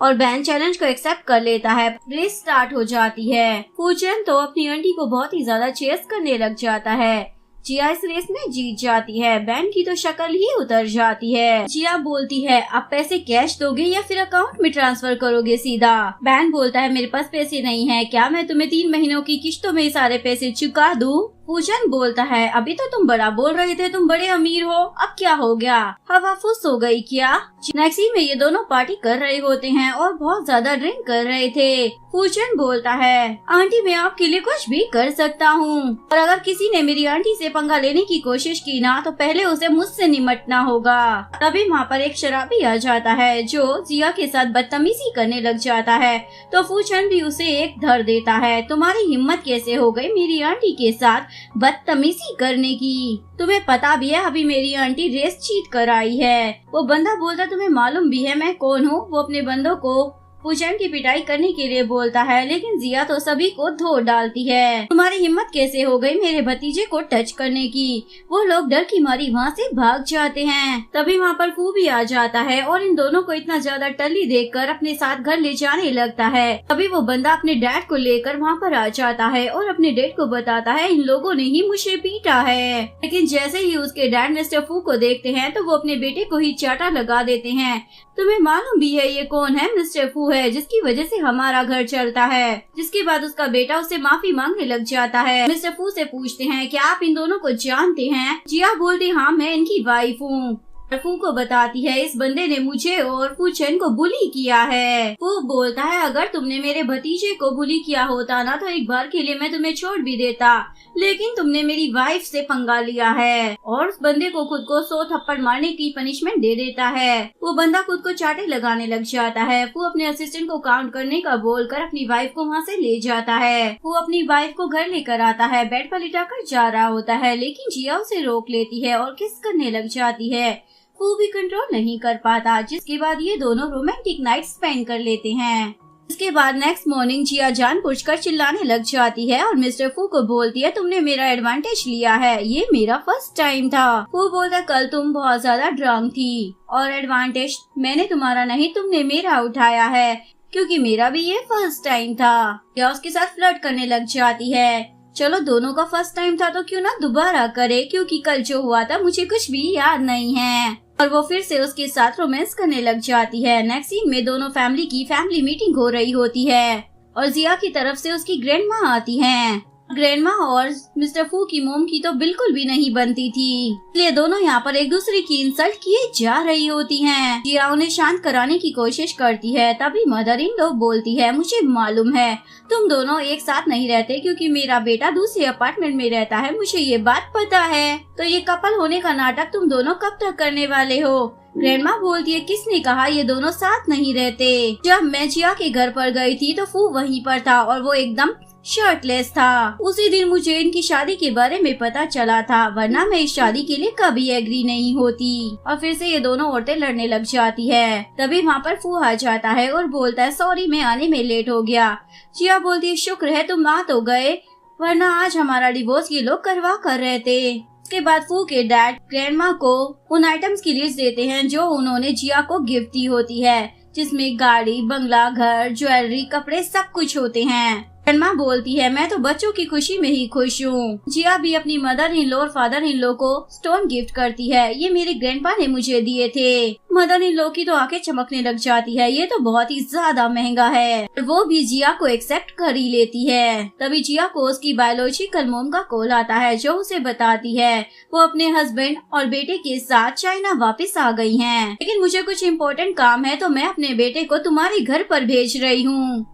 Speaker 1: और बैन चैलेंज को एक्सेप्ट कर लेता है। रेस स्टार्ट हो जाती है। फूचैन तो अपनी आंटी को बहुत ही ज्यादा चेस करने लग जाता है। जिया इस रेस में जीत जाती है। बैन की तो शक्ल ही उतर जाती है। जिया बोलती है आप पैसे कैश दोगे या फिर अकाउंट में ट्रांसफर करोगे सीधा। बैन बोलता है मेरे पास पैसे नहीं है, क्या मैं तुम्हें 3 महीनों की किश्तों में सारे पैसे चुका दूं? फूचैन बोलता है अभी तो तुम बड़ा बोल रहे थे, तुम बड़े अमीर हो, अब क्या हो गया, हवा फुस हो गई क्या? नेक्स्ट सीन में ये दोनों पार्टी कर रहे होते हैं और बहुत ज्यादा ड्रिंक कर रहे थे। फूचैन बोलता है आंटी मैं आपके लिए कुछ भी कर सकता हूँ, और अगर किसी ने मेरी आंटी से पंगा लेने की कोशिश की ना तो पहले उसे मुझसे निमटना होगा। तभी वहाँ पर एक शराबी आ जाता है जो जिया के साथ बदतमीजी करने लग जाता है, तो फूचैन भी उसे एक धर देता है। तुम्हारी हिम्मत कैसे हो गई मेरी आंटी के साथ बदतमीजी करने की? तुम्हें पता भी है अभी मेरी आंटी रेस चीट कर आई है। वो बंदा बोलता तुम्हें मालूम भी है मैं कौन हूँ? वो अपने बंदों को फूचैन की पिटाई करने के लिए बोलता है, लेकिन जिया तो सभी को धो डालती है। तुम्हारी हिम्मत कैसे हो गई मेरे भतीजे को टच करने की? वो लोग डर की मारी वहाँ से भाग जाते हैं। तभी वहाँ पर फू भी आ जाता है और इन दोनों को इतना ज्यादा टल्ली देखकर अपने साथ घर ले जाने लगता है। तभी वो बंदा अपने डैड को लेकर वहाँ पर आ जाता है और अपने डैड को बताता है इन लोगों ने ही मुझे पीटा है। लेकिन जैसे ही उसके डैड मिस्टर फू को देखते हैं तो वो अपने बेटे को ही चाटा लगा देते हैं। तुम्हें मालूम भी है ये कौन है? मिस्टर फू है, जिसकी वजह से हमारा घर चलता है। जिसके बाद उसका बेटा उससे माफी मांगने लग जाता है। मिस्टर फू से पूछते हैं क्या आप इन दोनों को जानते हैं? जिया बोलती हाँ मैं इनकी वाइफ हूँ। फू को बताती है इस बंदे ने मुझे और फूचैन को बुली किया है। फू बोलता है अगर तुमने मेरे भतीजे को बुली किया होता ना तो एक बार के लिए मैं तुम्हें छोड़ भी देता, लेकिन तुमने मेरी वाइफ से पंगा लिया है, और उस बंदे को खुद को 100 थप्पड़ मारने की पनिशमेंट दे देता है। वो बंदा खुद को चाटे लगाने लग जाता है। वो अपने असिस्टेंट को काउंट करने का बोलकर अपनी वाइफ को वहाँ से ले जाता है। वो अपनी वाइफ को घर लेकर आता है, बेड पर लिटाकर जा रहा होता है, लेकिन जिया उसे रोक लेती है और किस करने लग जाती है। वो भी कंट्रोल नहीं कर पाता, जिसके बाद ये दोनों रोमांटिक नाइट स्पेंड कर लेते हैं। इसके बाद नेक्स्ट मॉर्निंग जिया जानबूझकर चिल्लाने लग जाती है और मिस्टर फू को बोलती है तुमने मेरा एडवांटेज लिया है, ये मेरा फर्स्ट टाइम था। वो बोलता कल तुम बहुत ज्यादा ड्रंक थी और एडवांटेज मैंने तुम्हारा नहीं तुमने मेरा उठाया है, क्योंकि मेरा भी ये फर्स्ट टाइम था। या उसके साथ फ्लर्ट करने लग जाती है। चलो दोनों का फर्स्ट टाइम था तो क्यों ना दोबारा करे, क्योंकि कल जो हुआ था मुझे कुछ भी याद नहीं है। और वो फिर से उसके साथ रोमांस करने लग जाती है। नेक्स्ट सीन में दोनों फैमिली की फैमिली मीटिंग हो रही होती है और जिया की तरफ से उसकी ग्रैंड माँ आती हैं। ग्रैंड माँ और मिस्टर फू की मोम की तो बिल्कुल भी नहीं बनती थी, इसलिए दोनों यहाँ पर एक दूसरे की इंसल्ट किए जा रही होती हैं। जिया उन्हें शांत कराने की कोशिश करती है। तभी मदर इन लॉ बोलती है मुझे मालूम है तुम दोनों एक साथ नहीं रहते, क्योंकि मेरा बेटा दूसरे अपार्टमेंट में रहता है, मुझे ये बात पता है। तो ये कपल होने का नाटक तुम दोनों कब तक करने वाले हो? ग्रैंडमा बोलती है किसने कहा ये दोनों साथ नहीं रहते? जब मैं जिया के घर पर गई थी तो फू वहीं पर था और वो एकदम शर्टलेस था। उसी दिन मुझे इनकी शादी के बारे में पता चला था, वरना मैं इस शादी के लिए कभी एग्री नहीं होती। और फिर से ये दोनों औरतें लड़ने लग जाती है। तभी वहाँ पर फू आ जाता है और बोलता है सॉरी मैं आने में लेट हो गया। जिया बोलती है शुक्र है तुम आ तो गए, वरना आज हमारा डिवोर्स ये लोग करवा कर रहे थे। इसके बाद फू के डैड ग्रैंडमा को उन आइटम्स की लिस्ट देते हैं जो उन्होंने जिया को गिफ्ट दी होती है, जिसमें गाड़ी, बंगला, घर, ज्वेलरी, कपड़े सब कुछ होते हैं। माँ बोलती है मैं तो बच्चों की खुशी में ही खुश हूँ। जिया भी अपनी मदर इन लॉ और फादर इन लॉ को स्टोन गिफ्ट करती है। ये मेरे ग्रैंडपा ने मुझे दिए थे। मदर इन लॉ की तो आंखें चमकने लग जाती है, ये तो बहुत ही ज्यादा महंगा है। वो भी जिया को एक्सेप्ट कर ही लेती है। तभी जिया को उसकी बायोलॉजिकल मॉम का कॉल आता है जो उसे बताती है वो अपने हस्बैंड और बेटे के साथ चाइना वापस आ गई हैं। लेकिन मुझे कुछ इम्पोर्टेंट काम है तो मैं अपने बेटे को तुम्हारे घर पर भेज रही हूँ।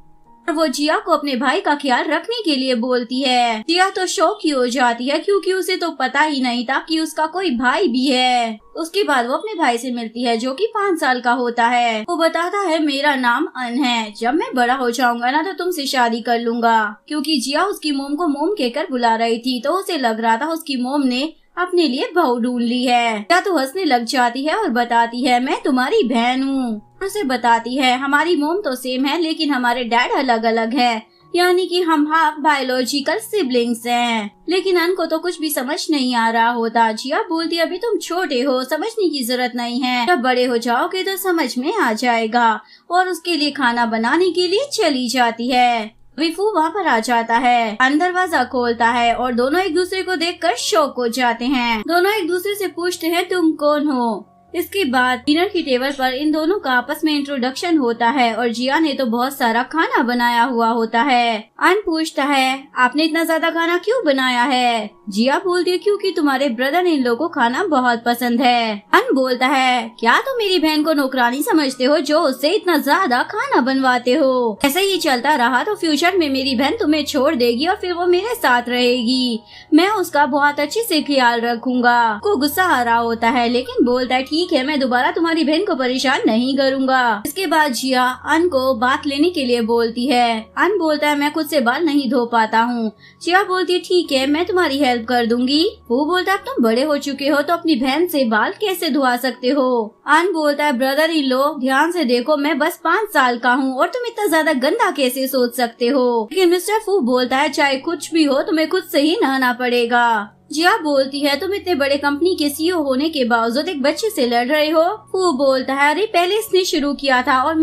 Speaker 1: और वो जिया को अपने भाई का ख्याल रखने के लिए बोलती है। जिया तो शौक ही हो जाती है क्योंकि उसे तो पता ही नहीं था कि उसका कोई भाई भी है। उसके बाद वो अपने भाई से मिलती है जो कि 5 साल का होता है। वो बताता है मेरा नाम अन है, जब मैं बड़ा हो जाऊंगा ना तो तुमसे शादी कर लूंगा। क्योंकि जिया उसकी मोम को मोम कहकर बुला रही थी तो उसे लग रहा था उसकी मोम ने अपने लिए बहू ढूंढ ली है। या तो हंसने लग जाती है और बताती है मैं तुम्हारी बहन हूँ। उसे बताती है हमारी मोम तो सेम है लेकिन हमारे डैड अलग अलग है, यानी कि हम हाफ बायोलॉजिकल सिबलिंग्स हैं। लेकिन अन को तो कुछ भी समझ नहीं आ रहा होता। जिया बोलती अभी तुम छोटे हो, समझने की जरूरत नहीं है, जब बड़े हो जाओगे तो समझ में आ जाएगा। और उसके लिए खाना बनाने के लिए चली जाती है। विफू वहाँ पर आ जाता है, दरवाजा खोलता है और दोनों एक दूसरे को देखकर शॉक हो जाते हैं। दोनों एक दूसरे से पूछते हैं तुम कौन हो। इसके बाद डिनर की टेबल पर इन दोनों का आपस में इंट्रोडक्शन होता है और जिया ने तो बहुत सारा खाना बनाया हुआ होता है। अन पूछता है आपने इतना ज्यादा खाना क्यों बनाया है। जिया बोलती है क्योंकि तुम्हारे ब्रदर इन लोगों को खाना बहुत पसंद है। अन बोलता है क्या तुम मेरी बहन को नौकरानी समझते हो जो उससे इतना ज्यादा खाना बनवाते हो। ऐसे ही चलता रहा तो फ्यूचर में मेरी बहन तुम्हें छोड़ देगी और फिर वो मेरे साथ रहेगी। मैं उसका बहुत अच्छे से ख्याल रखूंगा। को गुस्सा आ रहा होता है लेकिन बोलता है ठीक है मैं दोबारा तुम्हारी बहन को परेशान नहीं करूंगा। इसके बाद जिया अन को बात लेने के लिए बोलती है। अन बोलता है मैं खुद से बाल नहीं धो पाता हूँ। जिया बोलती है ठीक है मैं तुम्हारी हेल्प कर दूंगी। वो बोलता है अब तुम बड़े हो चुके हो तो अपनी बहन से बाल कैसे धुआ सकते हो। अन बोलता है ब्रदर इन लो ध्यान से देखो मैं बस 5 साल का हूँ और तुम इतना ज्यादा गंदा कैसे सोच सकते हो। लेकिन मिस्टर फू बोलता है चाहे कुछ भी हो तुम्हें खुद से ही नहाना पड़ेगा। जिया बोलती है तुम इतने बड़े कंपनी के सीईओ होने के बावजूद एक बच्चे से लड़ रहे हो। वो बोलता है अरे पहले इसने शुरू किया था और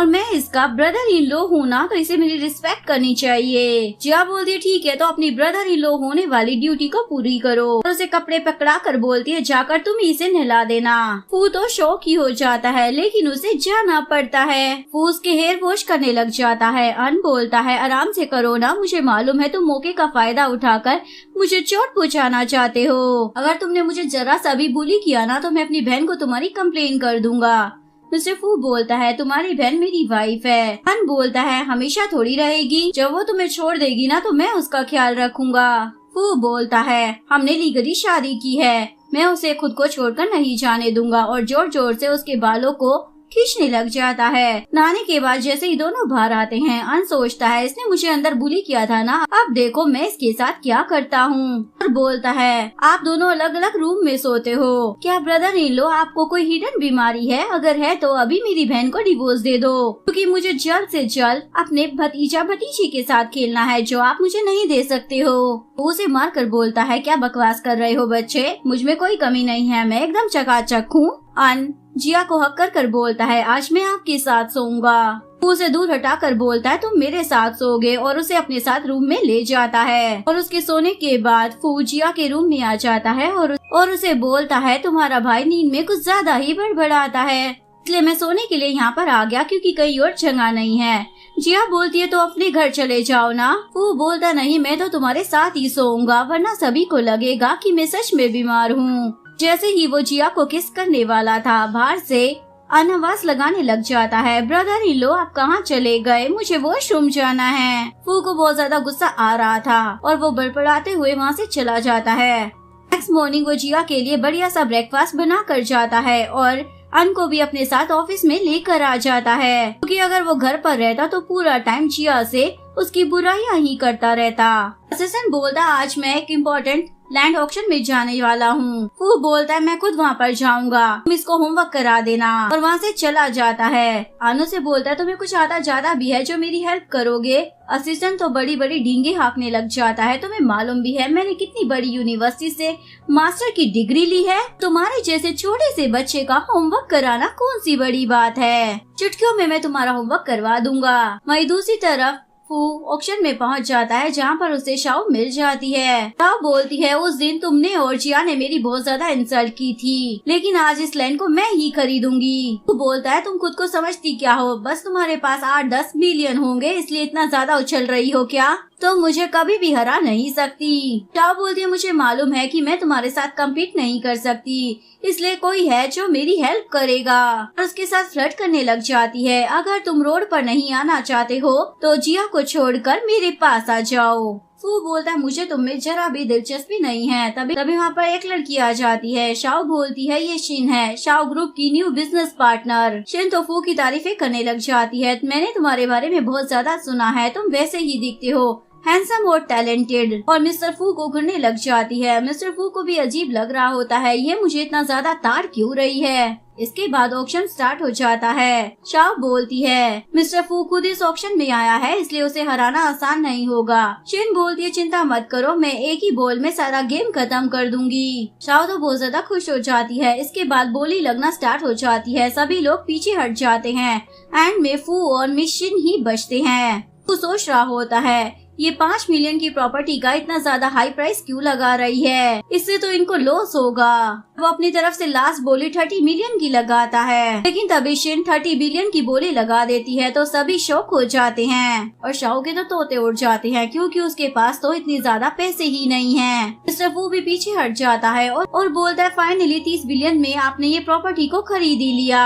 Speaker 1: मैं इसका ब्रदर इन लॉ हूँ ना तो इसे मेरी रिस्पेक्ट करनी चाहिए। जिया बोलती है ठीक है तो अपनी ब्रदर इन लॉ होने वाली ड्यूटी को पूरी करो। और उसे कपड़े पकड़ा कर बोलती है जाकर तुम इसे नहला देना। वो तो शौक ही हो जाता है लेकिन उसे जाना पड़ता है। वो उसके हेयर वॉश करने लग जाता है। अन बोलता है आराम से करो ना, मुझे मालूम है तुम मौके का फायदा उठाकर मुझे चोट पहुँचाना चाहते हो। अगर तुमने मुझे जरा सा भी बुली किया ना तो मैं अपनी बहन को तुम्हारी कंप्लेन कर दूंगा। मिस्टर फू बोलता है तुम्हारी बहन मेरी वाइफ है। अन बोलता है हमेशा थोड़ी रहेगी, जब वो तुम्हें छोड़ देगी ना तो मैं उसका ख्याल रखूंगा। फू बोलता है हमने लीगली शादी की है, मैं उसे खुद को छोड़कर नहीं जाने दूंगा। और जोर जोर से उसके बालों को खींचने लग जाता है। नहाने के बाद जैसे ही दोनों बाहर आते हैं अन सोचता है इसने मुझे अंदर बुली किया था ना, अब देखो मैं इसके साथ क्या करता हूँ। और बोलता है आप दोनों अलग अलग रूम में सोते हो, क्या ब्रदर इन लो आपको कोई हिडन बीमारी है? अगर है तो अभी मेरी बहन को डिवोर्स दे दो क्योंकि मुझे जल्द से जल्द अपने भतीजा भतीजी के साथ खेलना है जो आप मुझे नहीं दे सकते हो। वो उसे मार कर बोलता है क्या बकवास कर रहे हो बच्चे, मुझ में कोई कमी नहीं है, मैं एकदम चकाचक हूँ। अन जिया को हक कर बोलता है आज मैं आपके साथ सोऊंगा। वो उसे दूर हटाकर बोलता है तुम मेरे साथ सोओगे और उसे अपने साथ रूम में ले जाता है। और उसके सोने के बाद फू जिया के रूम में आ जाता है और उसे बोलता है तुम्हारा भाई नींद में कुछ ज्यादा ही बड़बड़ाता है, इसलिए मैं सोने के लिए यहाँ पर आ गया क्योंकि कहीं और जगह नहीं है। जिया बोलती है तो अपने घर चले जाओ ना। वो बोलता नहीं मैं तो तुम्हारे साथ ही सोऊंगा वरना सभी को लगेगा कि मैं सच में बीमार हूँ। जैसे ही वो जिया को किस करने वाला था बाहर से अनावाज लगाने लग जाता है ब्रदर इन लो आप कहाँ चले गए, मुझे वॉशरूम जाना है। फू को बहुत ज्यादा गुस्सा आ रहा था और वो बड़बड़ाते हुए वहाँ से चला जाता है। नेक्स्ट मॉर्निंग वो जिया के लिए बढ़िया सा ब्रेकफास्ट बना कर जाता है और अन को भी अपने साथ ऑफिस में लेकर आ जाता है क्योंकि अगर वो घर पर रहता तो पूरा टाइम जिया से उसकी बुराइयां ही करता रहता। असिस्टेंट बोलता आज मैं एक इम्पोर्टेंट लैंड ऑक्शन में जाने वाला हूँ। वो बोलता है मैं खुद वहाँ पर जाऊंगा, तुम इसको होमवर्क करा देना और वहाँ से चला जाता है। अनु से बोलता है तुम्हें कुछ आता ज्यादा भी है जो मेरी हेल्प करोगे। असिस्टेंट तो बड़ी बड़ी डींगे हाँकने लग जाता है तुम्हें मालूम भी है मैंने कितनी बड़ी यूनिवर्सिटी से मास्टर की डिग्री ली है, तुम्हारे जैसे छोटे से बच्चे का होमवर्क कराना कौन सी बड़ी बात है, चुटकियों में मैं तुम्हारा होमवर्क करवा दूंगा। वहीं दूसरी तरफ फू ऑक्शन में पहुंच जाता है जहाँ पर उसे शाओ मिल जाती है। शाओ बोलती है उस दिन तुमने और जिया ने मेरी बहुत ज्यादा इंसल्ट की थी, लेकिन आज इस लैंड को मैं ही खरीदूंगी। वो बोलता है तुम खुद को समझती क्या हो, बस तुम्हारे पास 8-10 मिलियन होंगे इसलिए इतना ज्यादा उछल रही हो क्या, तो मुझे कभी भी हरा नहीं सकती। शाओ बोलती है मुझे मालूम है कि मैं तुम्हारे साथ कम्पीट नहीं कर सकती, इसलिए कोई है जो मेरी हेल्प करेगा, और उसके साथ फ्लर्ट करने लग जाती है। अगर तुम रोड पर नहीं आना चाहते हो तो जिया को छोड़कर मेरे पास आ जाओ। फू बोलता है मुझे तुममें जरा भी दिलचस्पी नहीं है। तभी वहाँ पर एक लड़की आ जाती है। शाओ बोलती है ये शिन है, शाओ ग्रुप की न्यू बिजनेस पार्टनर। शिन तो फू की तारीफें करने लग जाती है। मैंने तुम्हारे बारे में बहुत ज्यादा सुना है, तुम वैसे ही दिखते हो, हैंडसम और टैलेंटेड। और मिस्टर फू को घुरने लग जाती है। मिस्टर फू को भी अजीब लग रहा होता है, ये मुझे इतना ज्यादा ताड़ क्यों रही है। इसके बाद ऑक्शन स्टार्ट हो जाता है। शाओ बोलती है मिस्टर फू खुद इस ऑक्शन में आया है इसलिए उसे हराना आसान नहीं होगा। शिन बोलती है चिंता मत करो, मैं एक ही बॉल में सारा गेम खत्म कर दूंगी। शाओ तो बहुत ज्यादा खुश हो जाती है। इसके बाद बोली लगना स्टार्ट हो जाती है। सभी लोग पीछे हट जाते हैं। एंड में फू और मिस शिन ही बचते हैं। फू सोच रहा होता है ये 5 मिलियन की प्रॉपर्टी का इतना ज्यादा हाई प्राइस क्यों लगा रही है, इससे तो इनको लॉस होगा। वो अपनी तरफ से लास्ट बोली 30 मिलियन की लगाता है, लेकिन तभी शिन 30 बिलियन की बोली लगा देती है तो सभी शॉक हो जाते हैं और शाओ के तो तोते उड़ जाते हैं क्योंकि उसके पास तो इतनी ज्यादा पैसे ही नहीं है। मिस्टर फू भी पीछे हट जाता है और बोलता है फाइनली 30 बिलियन में आपने ये प्रॉपर्टी को खरीद ही लिया।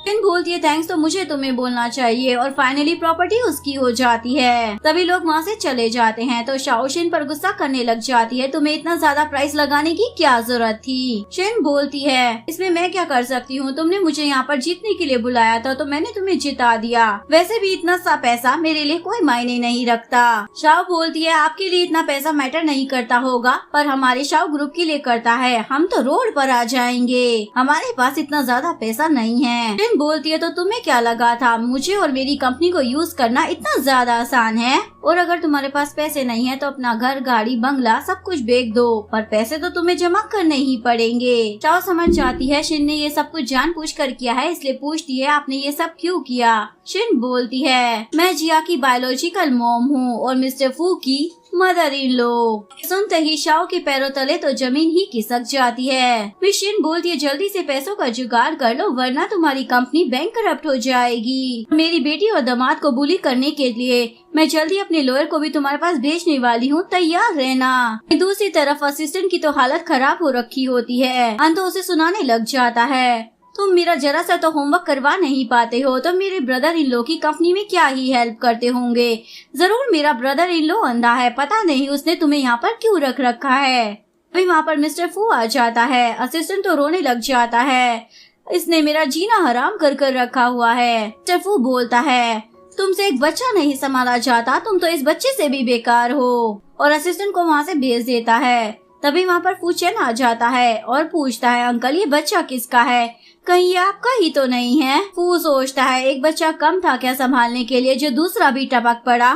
Speaker 1: शिन बोलती है थैंक्स तो मुझे तुम्हें बोलना चाहिए, और फाइनली प्रॉपर्टी उसकी हो जाती है। सभी लोग वहाँ से चले जाते हैं तो शाओ शिन पर गुस्सा करने लग जाती है, तुम्हें इतना ज्यादा प्राइस लगाने की क्या जरूरत थी। शिन बोलती है इसमें मैं क्या कर सकती हूँ, तुमने मुझे यहाँ पर जीतने के लिए बुलाया था तो मैंने तुम्हें जिता दिया, वैसे भी इतना सा पैसा मेरे लिए कोई मायने नहीं रखता। शाओ बोलती है आपके लिए इतना पैसा मैटर नहीं करता होगा, पर हमारे शाओ ग्रुप के लिए करता है, हम तो रोड पर आ जाएंगे, हमारे पास इतना ज्यादा पैसा नहीं है। शिन बोलती है तो तुम्हें क्या लगा था मुझे और मेरी कंपनी को यूज करना इतना ज्यादा आसान है, और अगर तुम्हारे पास पैसे नहीं है तो अपना घर गाड़ी बंगला सब कुछ बेच दो, पर पैसे तो तुम्हें जमा करने ही पड़ेंगे। शाओ समझ जाती है शिन ने ये सब कुछ जानबूझकर किया है, इसलिए पूछती है आपने ये सब क्यों किया। शिन बोलती है मैं जिया की बायोलॉजिकल मॉम हूँ और मिस्टर फू की मदर इन लो। सुनते ही शाओ के पैरों तले तो जमीन ही खिसक जाती है। फिर शिन बोलती है जल्दी से पैसों का जुगाड़ कर लो वरना तुम्हारी कंपनी बैंकरप्ट हो जाएगी। मेरी बेटी और दामाद को बुली करने के लिए मैं जल्दी अपने लॉयर को भी तुम्हारे पास भेजने वाली हूँ, तैयार रहना। दूसरी तरफ असिस्टेंट की तो हालत खराब हो रखी होती है। अंतो उसे सुनाने लग जाता है तुम मेरा जरा सा तो होमवर्क करवा नहीं पाते हो तो मेरे ब्रदर इन लो की कंपनी में क्या ही हेल्प करते होंगे। जरूर मेरा ब्रदर इन लो अंधा है, पता नहीं उसने तुम्हें यहाँ पर क्यों रख रखा है। अभी वहाँ पर मिस्टर फू आ जाता है। असिस्टेंट तो रोने लग जाता है, इसने मेरा जीना हराम कर कर रखा हुआ है। मिस्टर फू बोलता है तुमसे एक बच्चा नहीं संभाला जाता, तुम तो इस बच्चे से भी बेकार हो, और असिस्टेंट को वहाँ से भेज देता है। तभी वहाँ पर फू चेन आ जाता है और पूछता है अंकल ये बच्चा किसका है, कहीं ये आपका ही तो नहीं है। फू सोचता है एक बच्चा कम था क्या संभालने के लिए जो दूसरा भी टपक पड़ा।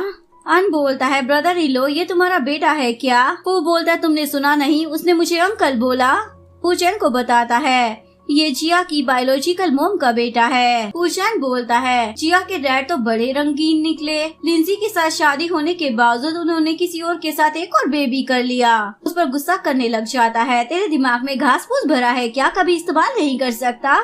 Speaker 1: अन बोलता है ब्रदर इन लो ये तुम्हारा बेटा है क्या। फू बोलता है तुमने सुना नहीं, उसने मुझे अंकल बोला। फू चेन को बताता है ये जिया की बायोलॉजिकल मॉम का बेटा है। फूचैन बोलता है जिया के डैड तो बड़े रंगीन निकले, लिंजी के साथ शादी होने के बावजूद उन्होंने किसी और के साथ एक और बेबी कर लिया। उस पर गुस्सा करने लग जाता है तेरे दिमाग में घास फूस भरा है क्या, कभी इस्तेमाल नहीं कर सकता।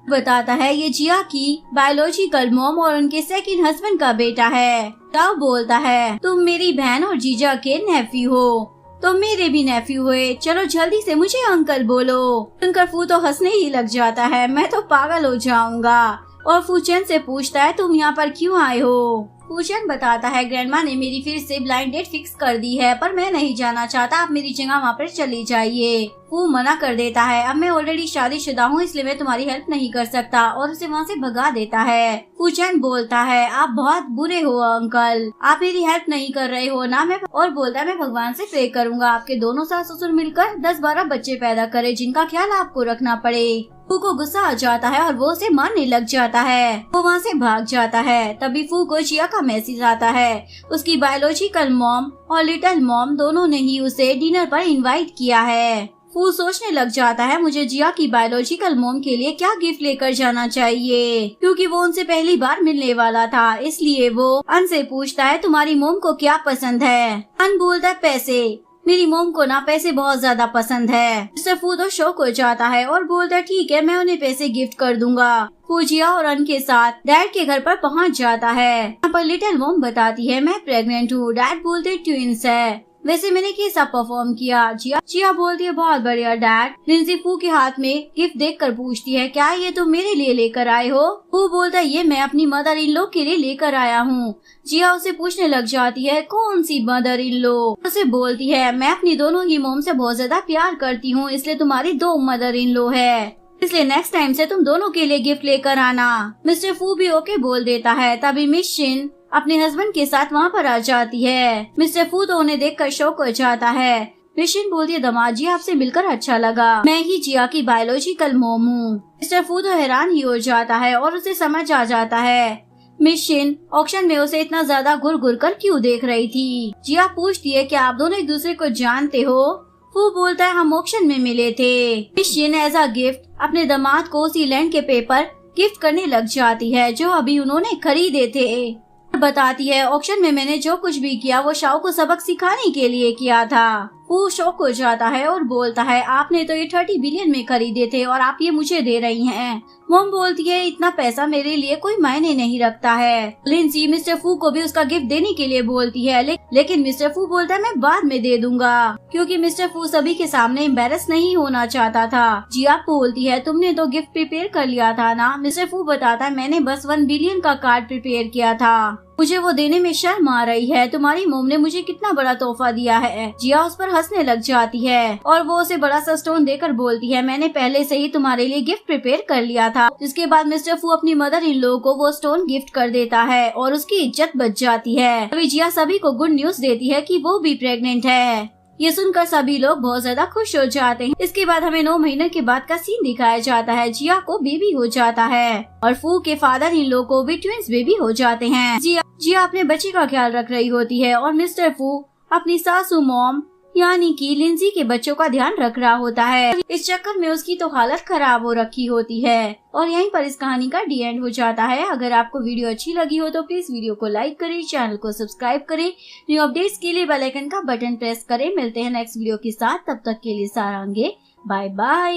Speaker 1: बताता है ये जिया की बायोलॉजिकल मॉम और उनके सेकंड हस्बैंड का बेटा है। तब बोलता है तुम मेरी बहन और जीजा के नेफ्यू हो, तो मेरे भी नेफ्यू हुए, चलो जल्दी से मुझे अंकल बोलो। सुनकर फू तो हंसने ही लग जाता है, मैं तो पागल हो जाऊंगा, और फूचैन से पूछता है तुम यहाँ पर क्यों आए हो। फूचैन बताता है ग्रैंडमा ने मेरी फिर से ब्लाइंड डेट फिक्स कर दी है, पर मैं नहीं जाना चाहता, आप मेरी जगह वहाँ पर चली जाइए। फू मना कर देता है अब मैं ऑलरेडी शादीशुदा हूँ इसलिए मैं तुम्हारी हेल्प नहीं कर सकता, और उसे वहाँ से भगा देता है। फूचैन बोलता है आप बहुत बुरे हो अंकल, आप मेरी हेल्प नहीं कर रहे हो ना। मैं और बोलता है मैं भगवान से प्रे करूँगा आपके दोनों सास ससुर मिलकर 10-12 बच्चे पैदा करे जिनका ख्याल आपको रखना पड़े। फू को गुस्सा आ जाता है और वो उसे मारने लग जाता है। वो वहाँ से भाग जाता है। तभी फू को जिया का मैसेज आता है, उसकी बायोलॉजिकल मॉम और लिटिल मॉम दोनों ने ही उसे डिनर पर इनवाइट किया है। फू सोचने लग जाता है मुझे जिया की बायोलॉजिकल मॉम के लिए क्या गिफ्ट लेकर जाना चाहिए, क्योंकि वो उनसे पहली बार मिलने वाला था। इसलिए वो अन से पूछता है तुम्हारी मॉम को क्या पसंद है। अन बोलता है पैसे, मेरी मॉम को ना पैसे बहुत ज्यादा पसंद है। मिस्टर फू तो शॉक हो जाता है और बोलता है ठीक है मैं उन्हें पैसे गिफ्ट कर दूंगा। फू जिया और अन के साथ डैड के घर पर पहुंच जाता है। यहाँ पर लिटिल मॉम बताती है मैं प्रेग्नेंट हूँ। डैड बोलते ट्विंस है। वैसे मैंने कैसा परफॉर्म किया? जिया बोलती है बहुत बढ़िया डैड। लिंजी फू के हाथ में गिफ्ट देखकर पूछती है क्या ये तुम मेरे लिए लेकर आए हो? फू बोलता है ये मैं अपनी मदर इन लॉ के लिए लेकर आया हूँ। जिया उसे पूछने लग जाती है कौन सी मदर इन लॉ? उसे बोलती है मैं अपनी दोनों ही मॉम से बहुत ज्यादा प्यार करती हूँ, इसलिए तुम्हारी 2 मदर इन लॉ है, इसलिए नेक्स्ट टाइम से तुम दोनों के लिए गिफ्ट लेकर आना। मिस्टर फू भी ओके बोल देता है। तभी मिस शिन अपने हस्बैंड के साथ वहाँ पर आ जाती है। मिस्टर फू तो उन्हें देखकर शॉक हो जाता है। मिस शिन बोलती है दामाद जी आपसे मिलकर अच्छा लगा, मैं ही जिया की बायोलॉजिकल मॉम हूँ। मिस्टर फू तो हैरान ही हो जाता है और उसे समझ आ जाता है मिस शिन ऑक्शन में उसे इतना ज्यादा घुर घुर कर क्यों देख रही थी। जिया पूछती है क्या आप दोनों एक दूसरे को जानते हो? फू बोलता है हम ऑक्शन में मिले थे। Miss Shin as a gift अपने दामाद को उसी लैंड के पेपर गिफ्ट करने लग जाती है जो अभी उन्होंने खरीदे थे। बताती है ऑक्शन में मैंने जो कुछ भी किया वो शाओ को सबक सिखाने के लिए किया था। वो शॉक हो जाता है और बोलता है आपने तो ये 30 बिलियन में खरीदे थे और आप ये मुझे दे रही हैं। मॉम बोलती है इतना पैसा मेरे लिए कोई मायने नहीं रखता है। लिंजी मिस्टर फू को भी उसका गिफ्ट देने के लिए बोलती है लेकिन मिस्टर फू बोलता है मैं बाद में दे दूंगा, क्योंकि मिस्टर फू सभी के सामने एम्बेरस नहीं होना चाहता था। जिया बोलती है तुमने तो गिफ्ट प्रिपेयर कर लिया था ना? मिस्टर फू बताता है मैंने बस 1 बिलियन का कार्ड प्रिपेयर किया था, मुझे वो देने में शर्म आ रही है। तुम्हारी मॉम ने मुझे कितना बड़ा तोहफा दिया है। जिया उस पर हंसने लग जाती है और वो उसे बड़ा सा स्टोन देकर बोलती है मैंने पहले से ही तुम्हारे लिए गिफ्ट प्रिपेयर कर लिया था। जिसके बाद मिस्टर फू अपनी मदर इन लॉ को वो स्टोन गिफ्ट कर देता है और उसकी इज्जत बच जाती है। तभी जिया सभी को गुड न्यूज देती है कि वो भी प्रेग्नेंट है। ये सुनकर सभी लोग बहुत ज्यादा खुश हो जाते हैं। इसके बाद हमें 9 महीने के बाद का सीन दिखाया जाता है। जिया को बेबी हो जाता है और फू के फादर इन लॉ को भी ट्विंस बेबी हो जाते हैं। जिया अपने बच्चे का ख्याल रख रही होती है और मिस्टर फू अपनी सासू मॉम यानी कि लिंजी के बच्चों का ध्यान रख रहा होता है। इस चक्कर में उसकी तो हालत खराब हो रखी होती है और यहीं पर इस कहानी का डी एंड हो जाता है। अगर आपको वीडियो अच्छी लगी हो तो प्लीज वीडियो को लाइक करें, चैनल को सब्सक्राइब करें, न्यू अपडेट्स के लिए बेल आइकन का बटन प्रेस करें। मिलते हैं नेक्स्ट वीडियो के साथ, तब तक के लिए सारांगे बाय बाय।